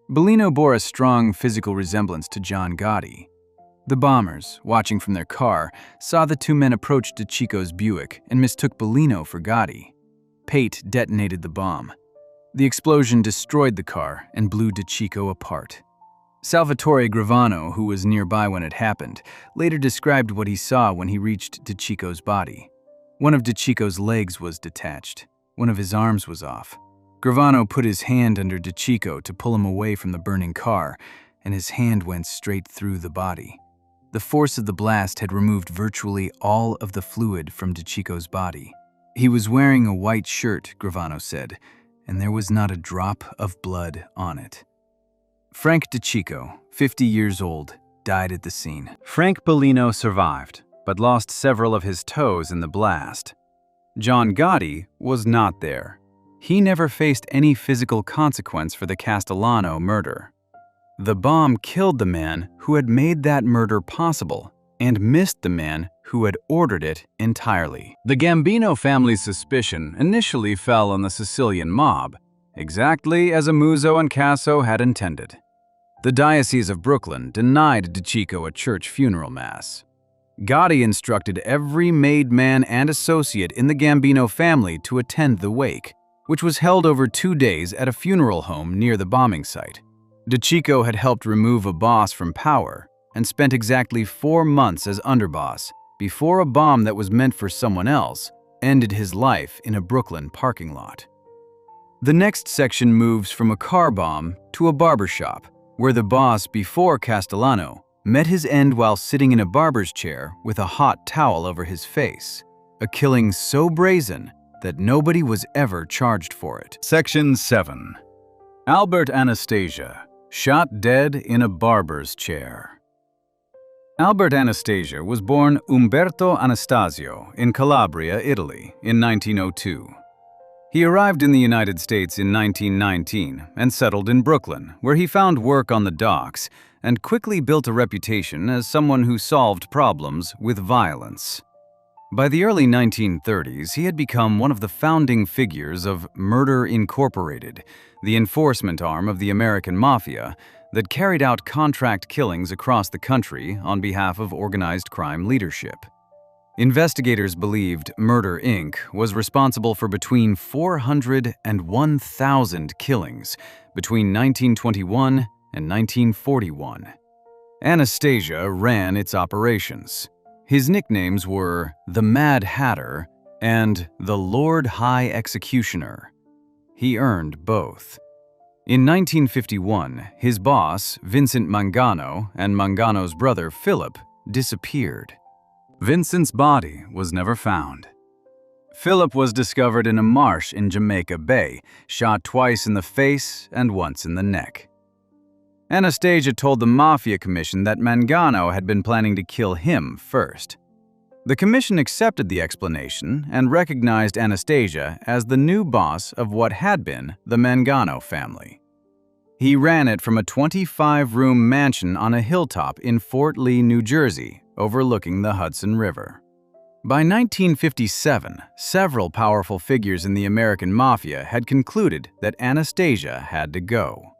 Bellino bore a strong physical resemblance to John Gotti. The bombers, watching from their car, saw the two men approach DeCicco's Buick and mistook Bellino for Gotti. Pate detonated the bomb. The explosion destroyed the car and blew DeCicco apart. Salvatore Gravano, who was nearby when it happened, later described what he saw when he reached DeCicco's body. One of DeCicco's legs was detached. One of his arms was off. Gravano put his hand under DeCicco to pull him away from the burning car, and his hand went straight through the body. The force of the blast had removed virtually all of the fluid from DeCicco's body. He was wearing a white shirt, Gravano said, and there was not a drop of blood on it. Frank DeCicco, 50 years old, died at the scene. Frank Bellino survived, but lost several of his toes in the blast. John Gotti was not there. He never faced any physical consequence for the Castellano murder. The bomb killed the man who had made that murder possible and missed the man who had ordered it entirely. The Gambino family's suspicion initially fell on the Sicilian mob, exactly as Amuso and Casso had intended. The Diocese of Brooklyn denied DeCicco a church funeral mass. Gotti instructed every made man and associate in the Gambino family to attend the wake, which was held over 2 days at a funeral home near the bombing site. DeCicco had helped remove a boss from power and spent exactly 4 months as underboss before a bomb that was meant for someone else ended his life in a Brooklyn parking lot. The next section moves from a car bomb to a barbershop, where the boss before Castellano met his end while sitting in a barber's chair with a hot towel over his face, a killing so brazen that nobody was ever charged for it. Section 7. Albert Anastasia, shot dead in a barber's chair. Albert Anastasia was born Umberto Anastasio in Calabria, Italy, in 1902. He arrived in the United States in 1919 and settled in Brooklyn, where he found work on the docks and quickly built a reputation as someone who solved problems with violence. By the early 1930s, he had become one of the founding figures of Murder Incorporated, the enforcement arm of the American Mafia that carried out contract killings across the country on behalf of organized crime leadership. Investigators believed Murder Inc. was responsible for between 400 and 1,000 killings between 1921 and 1941. Anastasia ran its operations. His nicknames were the Mad Hatter and the Lord High Executioner. He earned both. In 1951, his boss, Vincent Mangano, and Mangano's brother, Philip, disappeared. Vincent's body was never found. Philip was discovered in a marsh in Jamaica Bay, shot twice in the face and once in the neck. Anastasia told the Mafia Commission that Mangano had been planning to kill him first. The commission accepted the explanation and recognized Anastasia as the new boss of what had been the Mangano family. He ran it from a 25-room mansion on a hilltop in Fort Lee, New Jersey, overlooking the Hudson River. By 1957, several powerful figures in the American Mafia had concluded that Anastasia had to go.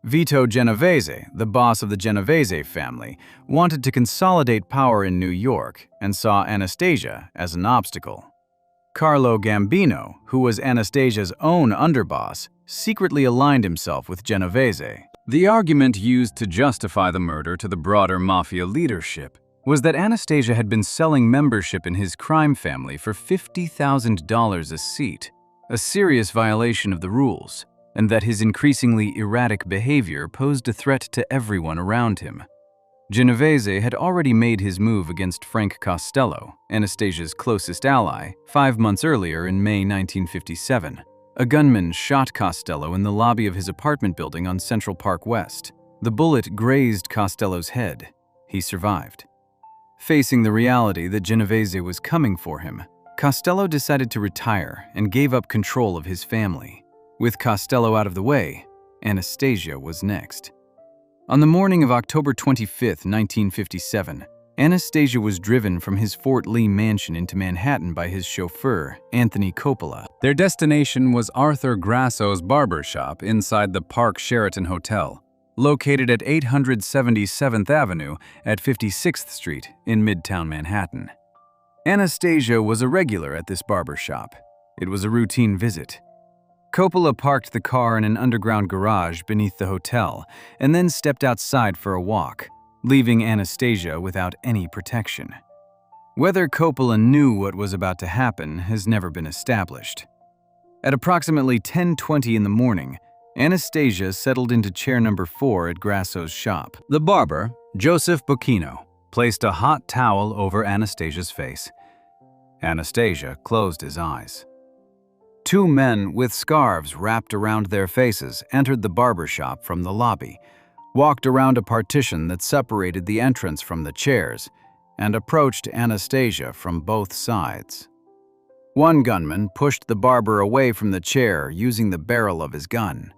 Vito Genovese, the boss of the Genovese family, wanted to consolidate power in New York and saw Anastasia as an obstacle. Carlo Gambino, who was Anastasia's own underboss, secretly aligned himself with Genovese. The argument used to justify the murder to the broader Mafia leadership was that Anastasia had been selling membership in his crime family for $50,000 a seat, a serious violation of the rules, and that his increasingly erratic behavior posed a threat to everyone around him. Genovese had already made his move against Frank Costello, Anastasia's closest ally, 5 months earlier in May 1957. A gunman shot Costello in the lobby of his apartment building on Central Park West. The bullet grazed Costello's head. He survived. Facing the reality that Genovese was coming for him, Costello decided to retire and gave up control of his family. With Costello out of the way, Anastasia was next. On the morning of October 25, 1957, Anastasia was driven from his Fort Lee mansion into Manhattan by his chauffeur, Anthony Coppola. Their destination was Arthur Grasso's barber shop inside the Park Sheraton Hotel, located at 877th Avenue at 56th Street in Midtown Manhattan. Anastasia was a regular at this barber shop. It was a routine visit. Coppola parked the car in an underground garage beneath the hotel and then stepped outside for a walk, leaving Anastasia without any protection. Whether Coppola knew what was about to happen has never been established. At approximately 10:20 in the morning, Anastasia settled into chair number 4 at Grasso's shop. The barber, Joseph Bocchino, placed a hot towel over Anastasia's face. Anastasia closed his eyes. 2 men with scarves wrapped around their faces entered the barber shop from the lobby, walked around a partition that separated the entrance from the chairs, and approached Anastasia from both sides. One gunman pushed the barber away from the chair using the barrel of his gun.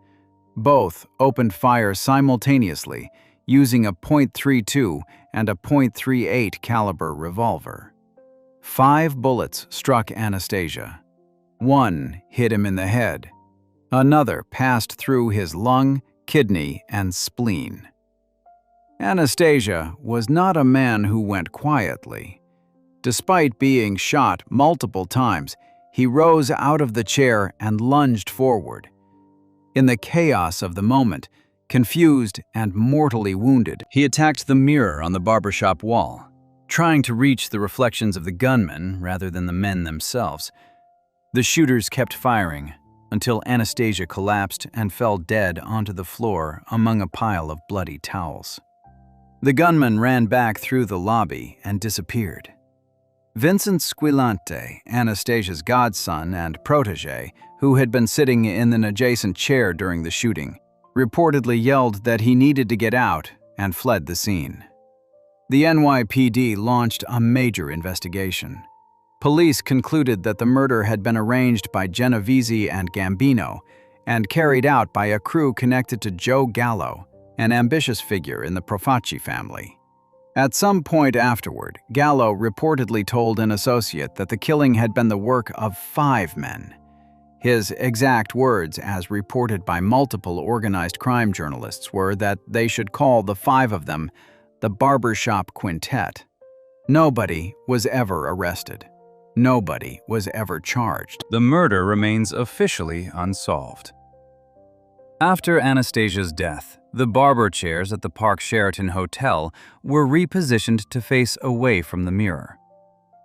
Both opened fire simultaneously using a .32 and a .38 caliber revolver. 5 bullets struck Anastasia. One hit him in the head. Another passed through his lung, kidney, and spleen. Anastasia was not a man who went quietly. Despite being shot multiple times, he rose out of the chair and lunged forward. In the chaos of the moment, confused and mortally wounded, he attacked the mirror on the barbershop wall, trying to reach the reflections of the gunmen rather than the men themselves. The shooters kept firing until Anastasia collapsed and fell dead onto the floor among a pile of bloody towels. The gunman ran back through the lobby and disappeared. Vincent Squillante, Anastasia's godson and protege, who had been sitting in an adjacent chair during the shooting, reportedly yelled that he needed to get out and fled the scene. The NYPD launched a major investigation. Police concluded that the murder had been arranged by Genovese and Gambino and carried out by a crew connected to Joe Gallo, an ambitious figure in the Profaci family. At some point afterward, Gallo reportedly told an associate that the killing had been the work of 5 men. His exact words, as reported by multiple organized crime journalists, were that they should call the 5 of them the Barbershop Quintet. Nobody was ever arrested. Nobody was ever charged. The murder remains officially unsolved. After Anastasia's death, the barber chairs at the Park Sheraton Hotel were repositioned to face away from the mirror.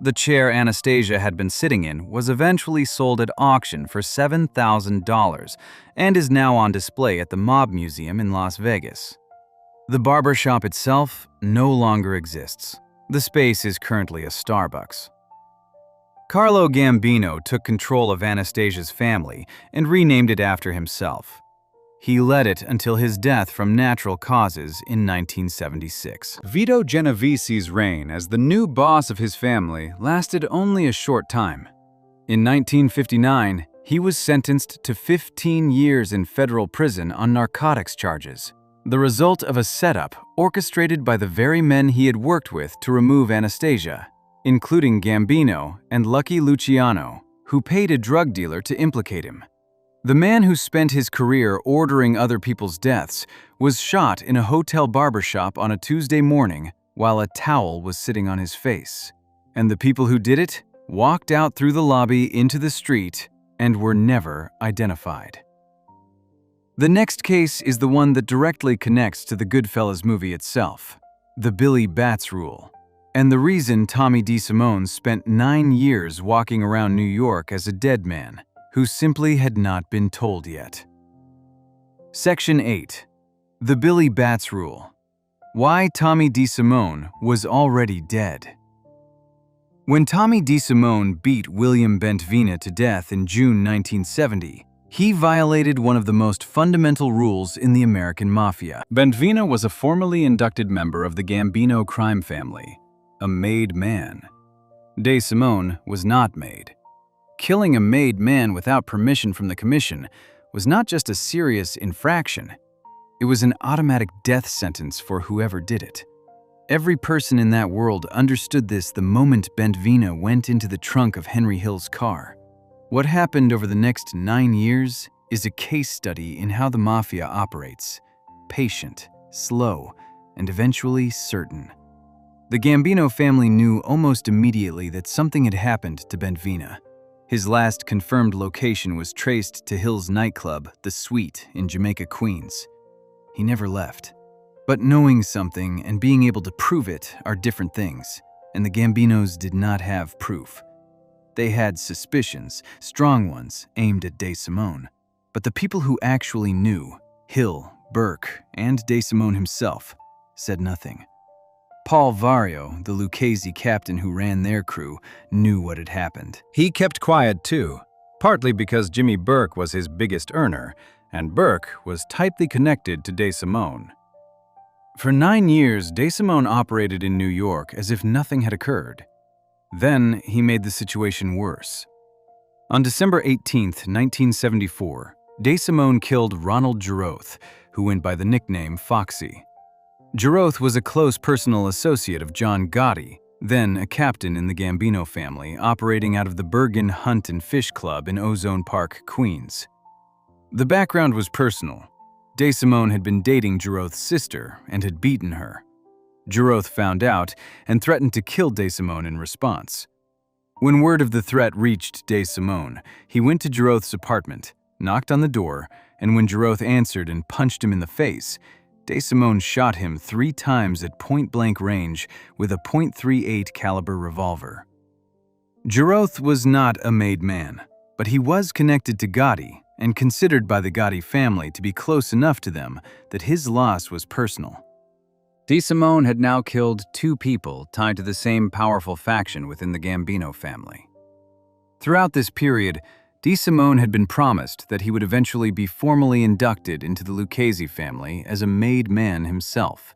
The chair Anastasia had been sitting in was eventually sold at auction for $7,000 and is now on display at the Mob Museum in Las Vegas. The barbershop itself no longer exists. The space is currently a Starbucks. Carlo Gambino took control of Anastasia's family and renamed it after himself. He led it until his death from natural causes in 1976. Vito Genovese's reign as the new boss of his family lasted only a short time. In 1959, he was sentenced to 15 years in federal prison on narcotics charges, the result of a setup orchestrated by the very men he had worked with to remove Anastasia, including Gambino and Lucky Luciano, who paid a drug dealer to implicate him. The man who spent his career ordering other people's deaths was shot in a hotel barbershop on a Tuesday morning while a towel was sitting on his face. And the people who did it walked out through the lobby into the street and were never identified. The next case is the one that directly connects to the Goodfellas movie itself, the Billy Bats rule, and the reason Tommy DeSimone spent 9 years walking around New York as a dead man who simply had not been told yet. Section 8. The Billy Bats Rule. Why Tommy DeSimone was already dead. When Tommy DeSimone beat William Bentvena to death in June 1970, He violated one of the most fundamental rules in the American Mafia. Benvena was a formerly inducted member of the Gambino crime family, a made man. DeSimone was not made. Killing a made man without permission from the commission was not just a serious infraction. It was an automatic death sentence for whoever did it. Every person in that world understood this the moment Benvena went into the trunk of Henry Hill's car. What happened over the next 9 years is a case study in how the Mafia operates: patient, slow, and eventually certain. The Gambino family knew almost immediately that something had happened to Benvena. His last confirmed location was traced to Hill's nightclub, The Suite, in Jamaica, Queens. He never left. But knowing something and being able to prove it are different things, and the Gambinos did not have proof. They had suspicions, strong ones, aimed at DeSimone. But the people who actually knew, Hill, Burke, and DeSimone himself, said nothing. Paul Vario, the Lucchese captain who ran their crew, knew what had happened. He kept quiet too, partly because Jimmy Burke was his biggest earner, and Burke was tightly connected to DeSimone. For 9 years, DeSimone operated in New York as if nothing had occurred. Then he made the situation worse. On December 18, 1974, DeSimone killed Ronald Giroth, who went by the nickname Foxy. Giroth was a close personal associate of John Gotti, then a captain in the Gambino family, operating out of the Bergen Hunt and Fish Club in Ozone Park, Queens. The background was personal. DeSimone had been dating Giroth's sister and had beaten her. Giroth found out and threatened to kill DeSimone in response. When word of the threat reached DeSimone, he went to Giroth's apartment, knocked on the door, and when Giroth answered and punched him in the face, DeSimone shot him 3 times at point-blank range with a .38 caliber revolver. Giroth was not a made man, but he was connected to Gotti and considered by the Gotti family to be close enough to them that his loss was personal. DeSimone had now killed 2 people tied to the same powerful faction within the Gambino family. Throughout this period, DeSimone had been promised that he would eventually be formally inducted into the Lucchese family as a made man himself.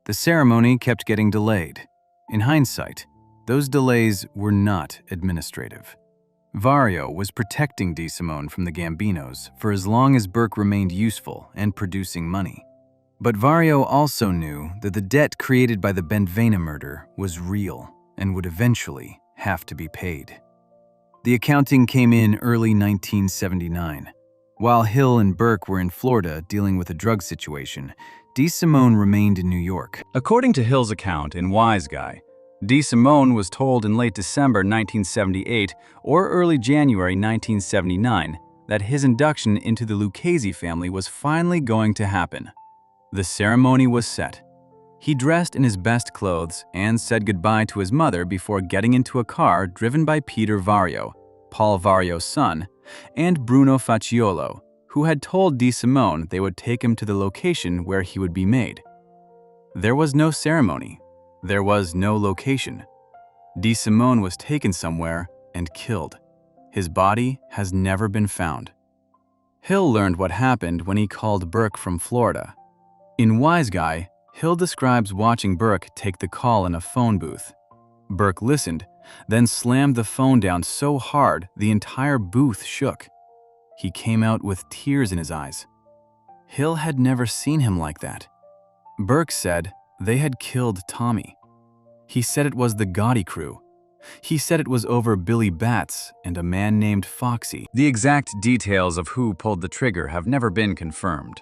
The ceremony kept getting delayed. In hindsight, those delays were not administrative. Vario was protecting DeSimone from the Gambinos for as long as Burke remained useful and producing money. But Vario also knew that the debt created by the Benvena murder was real and would eventually have to be paid. The accounting came in early 1979. While Hill and Burke were in Florida dealing with a drug situation, DeSimone remained in New York. According to Hill's account in Wise Guy, DeSimone was told in late December 1978 or early January 1979 that his induction into the Lucchese family was finally going to happen. The ceremony was set. He dressed in his best clothes and said goodbye to his mother before getting into a car driven by Peter Vario, Paul Vario's son, and Bruno Facciolo, who had told DeSimone they would take him to the location where he would be made. There was no ceremony. There was no location. DeSimone was taken somewhere and killed. His body has never been found. Hill learned what happened when he called Burke from Florida. In Wise Guy, Hill describes watching Burke take the call in a phone booth. Burke listened, then slammed the phone down so hard the entire booth shook. He came out with tears in his eyes. Hill had never seen him like that. Burke said they had killed Tommy. He said it was the Gotti crew. He said it was over Billy Batts and a man named Foxy. The exact details of who pulled the trigger have never been confirmed.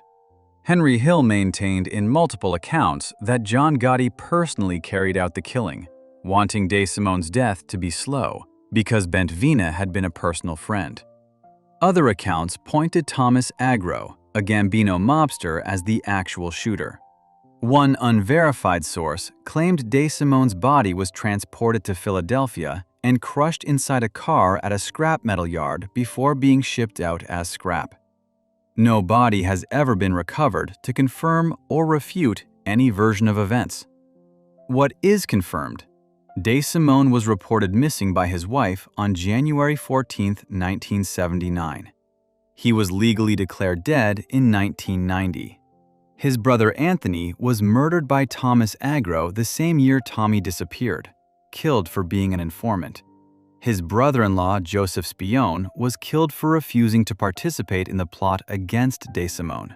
Henry Hill maintained in multiple accounts that John Gotti personally carried out the killing, wanting DeSimone's death to be slow because Benvena had been a personal friend. Other accounts point to Thomas Agro, a Gambino mobster, as the actual shooter. One unverified source claimed DeSimone's body was transported to Philadelphia and crushed inside a car at a scrap metal yard before being shipped out as scrap. No body has ever been recovered to confirm or refute any version of events. What is confirmed? DeSimone was reported missing by his wife on January 14, 1979. He was legally declared dead in 1990. His brother Anthony was murdered by Thomas Agro the same year Tommy disappeared, killed for being an informant. His brother-in-law, Joseph Spione, was killed for refusing to participate in the plot against DeSimone.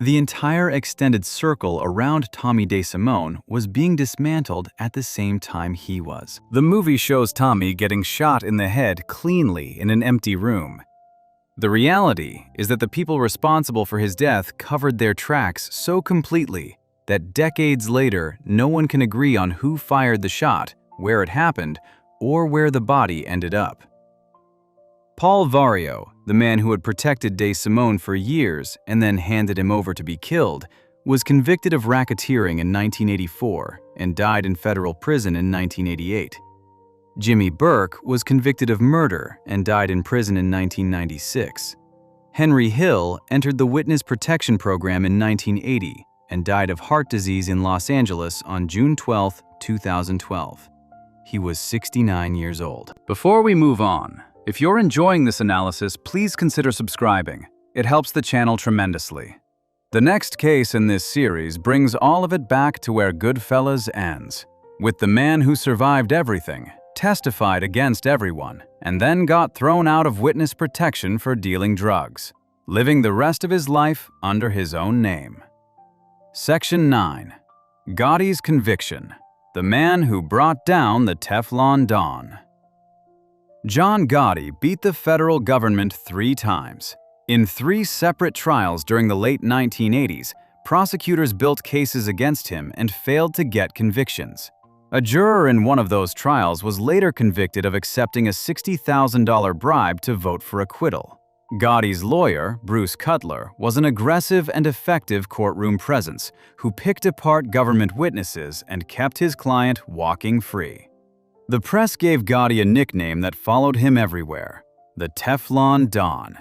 The entire extended circle around Tommy DeSimone was being dismantled at the same time he was. The movie shows Tommy getting shot in the head cleanly in an empty room. The reality is that the people responsible for his death covered their tracks so completely that decades later, no one can agree on who fired the shot, where it happened, or where the body ended up. Paul Vario, the man who had protected DeSimone for years and then handed him over to be killed, was convicted of racketeering in 1984 and died in federal prison in 1988. Jimmy Burke was convicted of murder and died in prison in 1996. Henry Hill entered the Witness Protection Program in 1980 and died of heart disease in Los Angeles on June 12, 2012. He was 69 years old. Before we move on, if you're enjoying this analysis, please consider subscribing. It helps the channel tremendously. The next case in this series brings all of it back to where Goodfellas ends, with the man who survived everything, testified against everyone, and then got thrown out of witness protection for dealing drugs, living the rest of his life under his own name. Section 9. Gotti's Conviction. The man who brought down the Teflon Don. John Gotti beat the federal government 3 times. In 3 separate trials during the late 1980s, prosecutors built cases against him and failed to get convictions. A juror in one of those trials was later convicted of accepting a $60,000 bribe to vote for acquittal. Gotti's lawyer, Bruce Cutler, was an aggressive and effective courtroom presence who picked apart government witnesses and kept his client walking free. The press gave Gotti a nickname that followed him everywhere: the Teflon Don.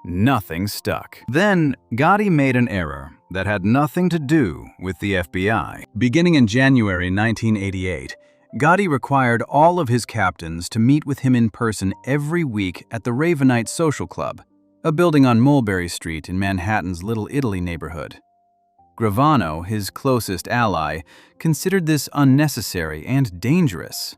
Nothing stuck. Then, Gotti made an error that had nothing to do with the FBI. Beginning in January 1988, Gotti required all of his captains to meet with him in person every week at the Ravenite Social Club, a building on Mulberry Street in Manhattan's Little Italy neighborhood. Gravano, his closest ally, considered this unnecessary and dangerous.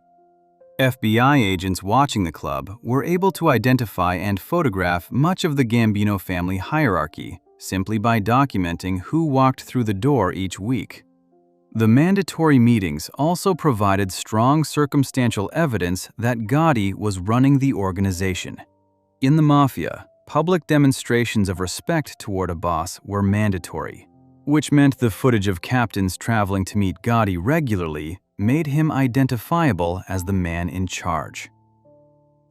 FBI agents watching the club were able to identify and photograph much of the Gambino family hierarchy simply by documenting who walked through the door each week. The mandatory meetings also provided strong circumstantial evidence that Gotti was running the organization. In the Mafia, public demonstrations of respect toward a boss were mandatory, which meant the footage of captains traveling to meet Gotti regularly made him identifiable as the man in charge.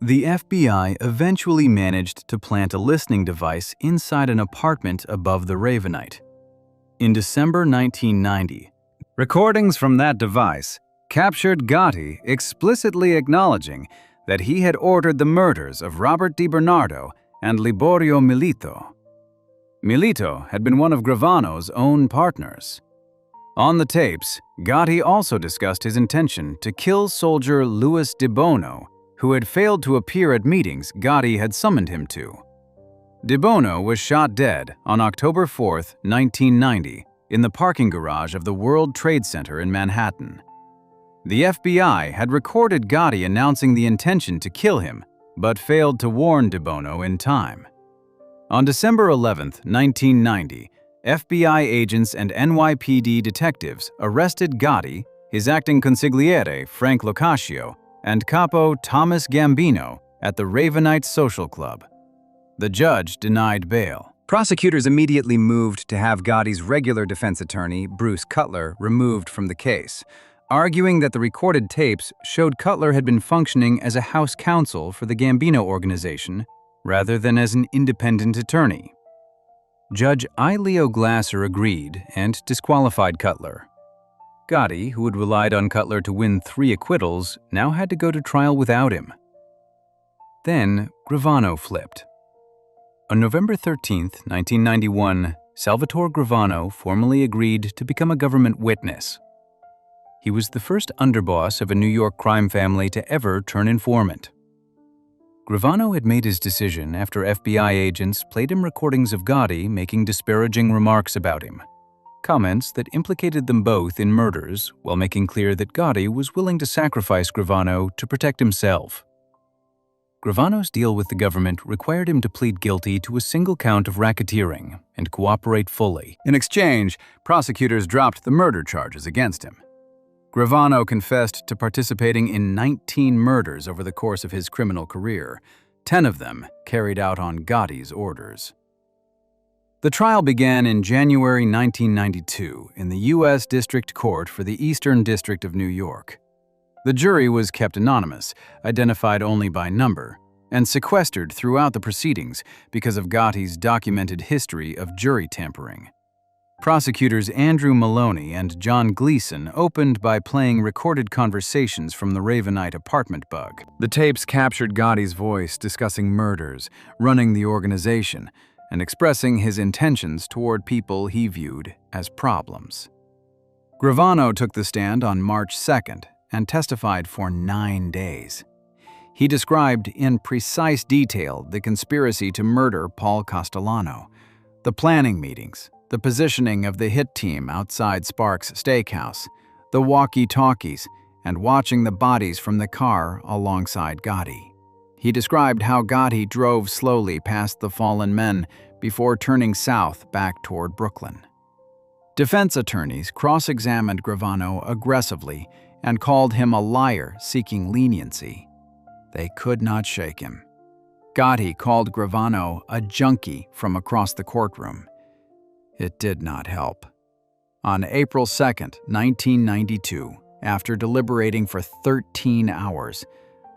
The FBI eventually managed to plant a listening device inside an apartment above the Ravenite. In December 1990, recordings from that device captured Gotti explicitly acknowledging that he had ordered the murders of Robert DiBernardo and Liborio Milito. Milito had been one of Gravano's own partners. On the tapes, Gotti also discussed his intention to kill soldier Louis DeBono, who had failed to appear at meetings Gotti had summoned him to. DeBono was shot dead on October 4, 1990, in the parking garage of the World Trade Center in Manhattan. The FBI had recorded Gotti announcing the intention to kill him, but failed to warn DeBono in time. On December 11, 1990, FBI agents and NYPD detectives arrested Gotti, his acting consigliere Frank Locascio, and capo Thomas Gambino at the Ravenite Social Club. The judge denied bail. Prosecutors immediately moved to have Gotti's regular defense attorney, Bruce Cutler, removed from the case, arguing that the recorded tapes showed Cutler had been functioning as a house counsel for the Gambino organization rather than as an independent attorney. Judge I. Leo Glasser agreed and disqualified Cutler. Gotti, who had relied on Cutler to win 3 acquittals, now had to go to trial without him. Then Gravano flipped. On November 13, 1991, Salvatore Gravano formally agreed to become a government witness. He was the first underboss of a New York crime family to ever turn informant. Gravano had made his decision after FBI agents played him recordings of Gotti making disparaging remarks about him. Comments that implicated them both in murders, while making clear that Gotti was willing to sacrifice Gravano to protect himself. Gravano's deal with the government required him to plead guilty to a single count of racketeering and cooperate fully. In exchange, prosecutors dropped the murder charges against him. Gravano confessed to participating in 19 murders over the course of his criminal career, 10 of them carried out on Gotti's orders. The trial began in January 1992 in the U.S. District Court for the Eastern District of New York. The jury was kept anonymous, identified only by number, and sequestered throughout the proceedings because of Gotti's documented history of jury tampering. Prosecutors Andrew Maloney and John Gleason opened by playing recorded conversations from the Ravenite apartment bug. The tapes captured Gotti's voice discussing murders, running the organization, and expressing his intentions toward people he viewed as problems. Gravano took the stand on March 2nd and testified for 9 days. He described in precise detail the conspiracy to murder Paul Castellano, the planning meetings, the positioning of the hit team outside Sparks' steakhouse, the walkie-talkies, and watching the bodies from the car alongside Gotti. He described how Gotti drove slowly past the fallen men before turning south back toward Brooklyn. Defense attorneys cross-examined Gravano aggressively and called him a liar seeking leniency. They could not shake him. Gotti called Gravano a junkie from across the courtroom. It did not help. On April 2, 1992, after deliberating for 13 hours,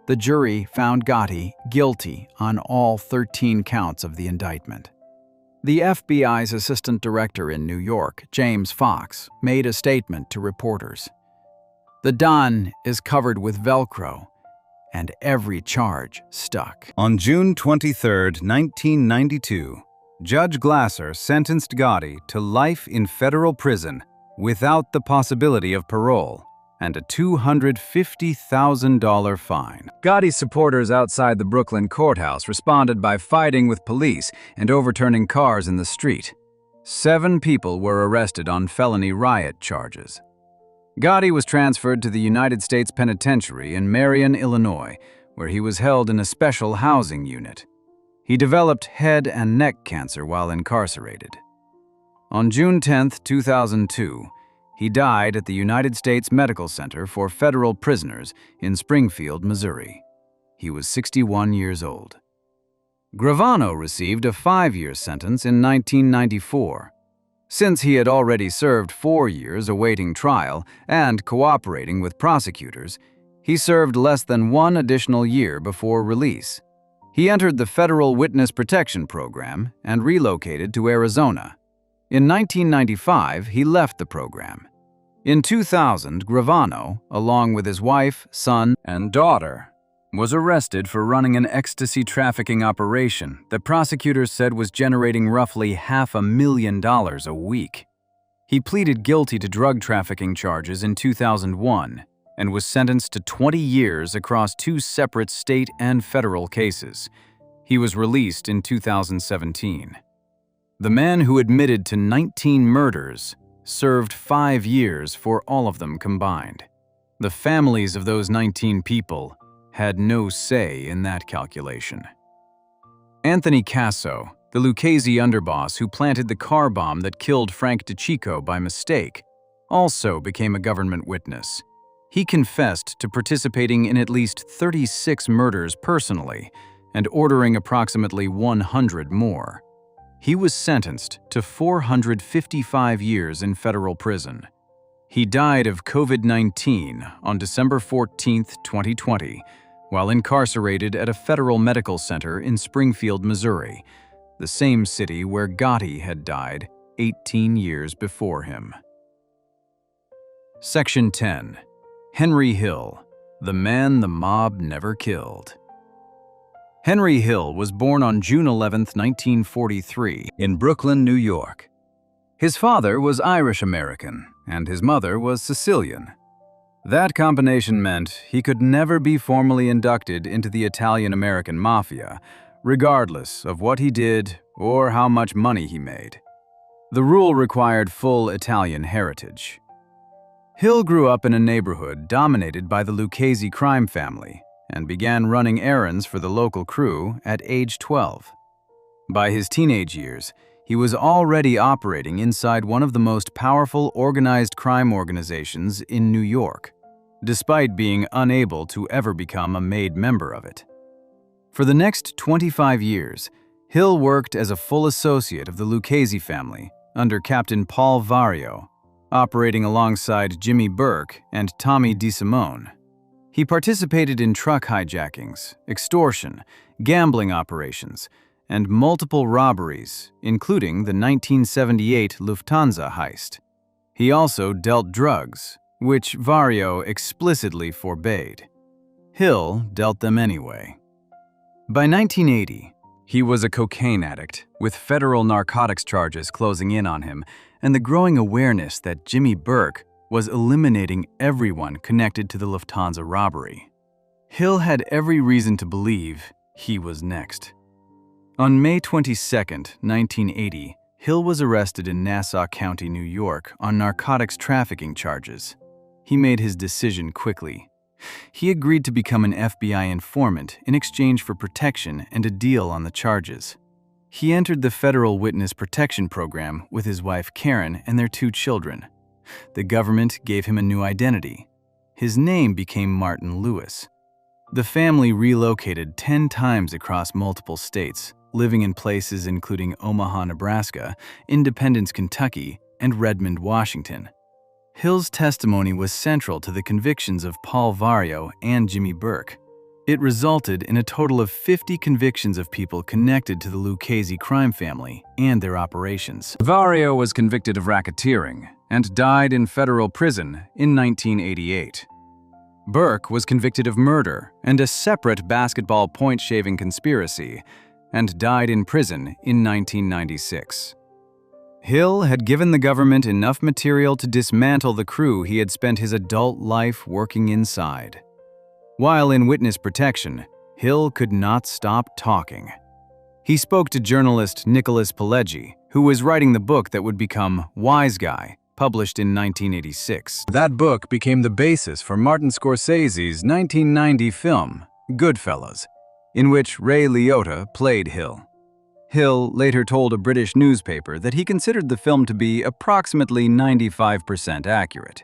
the jury found Gotti guilty on all 13 counts of the indictment. The FBI's assistant director in New York, James Fox, made a statement to reporters. "The Don is covered with Velcro, and every charge stuck." On June 23, 1992, Judge Glasser sentenced Gotti to life in federal prison without the possibility of parole and a $250,000 fine. Gotti's supporters outside the Brooklyn courthouse responded by fighting with police and overturning cars in the street. 7 people were arrested on felony riot charges. Gotti was transferred to the United States Penitentiary in Marion, Illinois, where he was held in a special housing unit. He developed head and neck cancer while incarcerated. On June 10, 2002, he died at the United States Medical Center for Federal Prisoners in Springfield, Missouri. He was 61 years old. Gravano received a 5-year sentence in 1994. Since he had already served 4 years awaiting trial and cooperating with prosecutors, he served less than 1 additional year before release. He entered the Federal Witness Protection Program and relocated to Arizona. In 1995, he left the program. In 2000, Gravano, along with his wife, son, and daughter, was arrested for running an ecstasy trafficking operation that prosecutors said was generating roughly $500,000 a week. He pleaded guilty to drug trafficking charges in 2001 and was sentenced to 20 years across 2 separate state and federal cases. He was released in 2017. The man who admitted to 19 murders served 5 years for all of them combined. The families of those 19 people had no say in that calculation. Anthony Casso, the Lucchese underboss who planted the car bomb that killed Frank DeCicco by mistake, also became a government witness. He confessed to participating in at least 36 murders personally and ordering approximately 100 more. He was sentenced to 455 years in federal prison. He died of COVID-19 on December 14, 2020, while incarcerated at a federal medical center in Springfield, Missouri, the same city where Gotti had died 18 years before him. Section 10. Henry Hill, the man the mob never killed. Henry Hill was born on June 11, 1943, in Brooklyn, New York. His father was Irish-American, and his mother was Sicilian. That combination meant he could never be formally inducted into the Italian-American Mafia, regardless of what he did or how much money he made. The rule required full Italian heritage. Hill grew up in a neighborhood dominated by the Lucchese crime family and began running errands for the local crew at age 12. By his teenage years, he was already operating inside one of the most powerful organized crime organizations in New York, despite being unable to ever become a made member of it. For the next 25 years, Hill worked as a full associate of the Lucchese family under Captain Paul Vario, operating alongside Jimmy Burke and Tommy DeSimone. He participated in truck hijackings, extortion, gambling operations, and multiple robberies, including the 1978 Lufthansa heist. He also dealt drugs, which Vario explicitly forbade. Hill dealt them anyway. By 1980, he was a cocaine addict, with federal narcotics charges closing in on him and the growing awareness that Jimmy Burke was eliminating everyone connected to the Lufthansa robbery. Hill had every reason to believe he was next. On May 22, 1980, Hill was arrested in Nassau County, New York, on narcotics trafficking charges. He made his decision quickly. He agreed to become an FBI informant in exchange for protection and a deal on the charges. He entered the Federal Witness Protection Program with his wife Karen and their 2 children. The government gave him a new identity. His name became Martin Lewis. The family relocated 10 times across multiple states, living in places including Omaha, Nebraska, Independence, Kentucky, and Redmond, Washington. Hill's testimony was central to the convictions of Paul Vario and Jimmy Burke. It resulted in a total of 50 convictions of people connected to the Lucchese crime family and their operations. Vario was convicted of racketeering and died in federal prison in 1988. Burke was convicted of murder and a separate basketball point-shaving conspiracy and died in prison in 1996. Hill had given the government enough material to dismantle the crew he had spent his adult life working inside. While in witness protection, Hill could not stop talking. He spoke to journalist Nicholas Pileggi, who was writing the book that would become Wise Guy, published in 1986. That book became the basis for Martin Scorsese's 1990 film, Goodfellas, in which Ray Liotta played Hill. Hill later told a British newspaper that he considered the film to be approximately 95% accurate.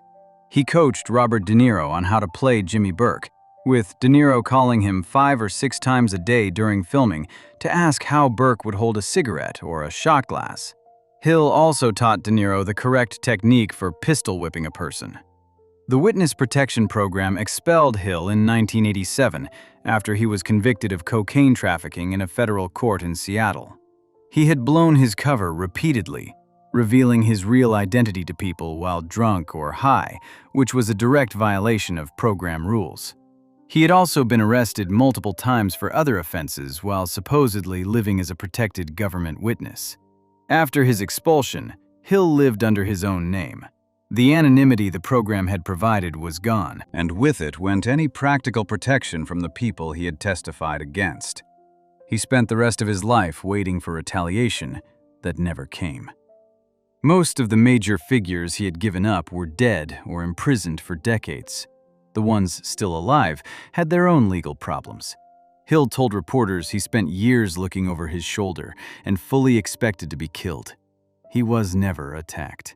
He coached Robert De Niro on how to play Jimmy Burke, with De Niro calling him 5 or 6 times a day during filming to ask how Burke would hold a cigarette or a shot glass. Hill also taught De Niro the correct technique for pistol whipping a person. The Witness Protection Program expelled Hill in 1987 after he was convicted of cocaine trafficking in a federal court in Seattle. He had blown his cover repeatedly, revealing his real identity to people while drunk or high, which was a direct violation of program rules. He had also been arrested multiple times for other offenses while supposedly living as a protected government witness. After his expulsion, Hill lived under his own name. The anonymity the program had provided was gone, and with it went any practical protection from the people he had testified against. He spent the rest of his life waiting for retaliation that never came. Most of the major figures he had given up were dead or imprisoned for decades. The ones still alive had their own legal problems. Hill told reporters he spent years looking over his shoulder and fully expected to be killed. He was never attacked.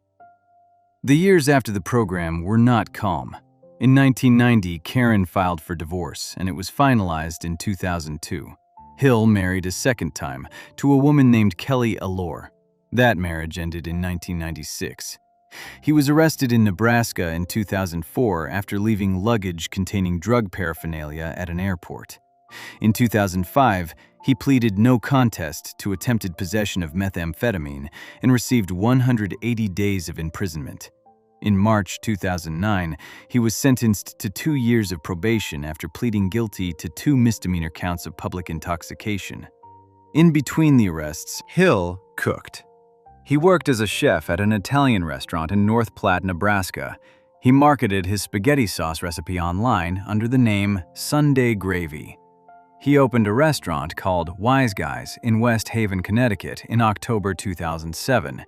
The years after the program were not calm. In 1990, Karen filed for divorce, and it was finalized in 2002. Hill married a second time to a woman named Kelly Allure. That marriage ended in 1996. He was arrested in Nebraska in 2004 after leaving luggage containing drug paraphernalia at an airport. In 2005, he pleaded no contest to attempted possession of methamphetamine and received 180 days of imprisonment. In March 2009, he was sentenced to 2 years of probation after pleading guilty to 2 misdemeanor counts of public intoxication. In between the arrests, Hill cooked. He worked as a chef at an Italian restaurant in North Platte, Nebraska. He marketed his spaghetti sauce recipe online under the name Sunday Gravy. He opened a restaurant called Wise Guys in West Haven, Connecticut in October 2007.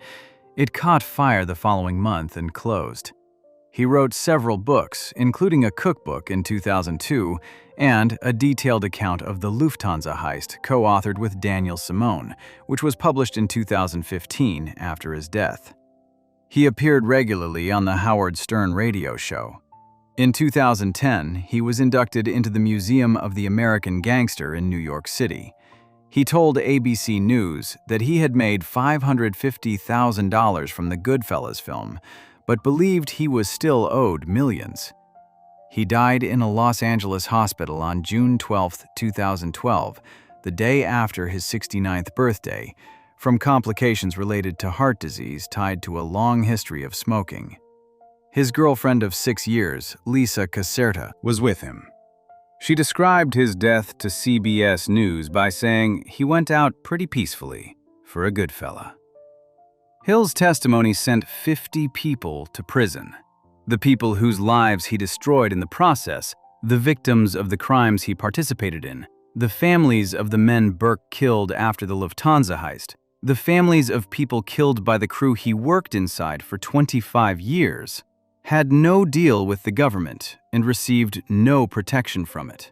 It caught fire the following month and closed. He wrote several books, including a cookbook in 2002 and a detailed account of the Lufthansa heist co-authored with DeSimone, which was published in 2015 after his death. He appeared regularly on the Howard Stern radio show. In 2010, he was inducted into the Museum of the American Gangster in New York City. He told ABC News that he had made $550,000 from the Goodfellas film, but believed he was still owed millions. He died in a Los Angeles hospital on June 12, 2012, the day after his 69th birthday, from complications related to heart disease tied to a long history of smoking. His girlfriend of 6 years, Lisa Caserta, was with him. She described his death to CBS News by saying he went out pretty peacefully for a good fella. Hill's testimony sent 50 people to prison. The people whose lives he destroyed in the process, the victims of the crimes he participated in, the families of the men Burke killed after the Lufthansa heist, the families of people killed by the crew he worked inside for 25 years, had no deal with the government and received no protection from it.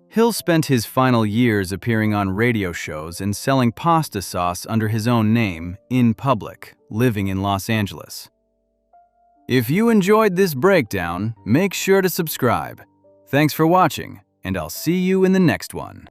Hill spent his final years appearing on radio shows and selling pasta sauce under his own name in public, living in Los Angeles. If you enjoyed this breakdown, make sure to subscribe. Thanks for watching, and I'll see you in the next one.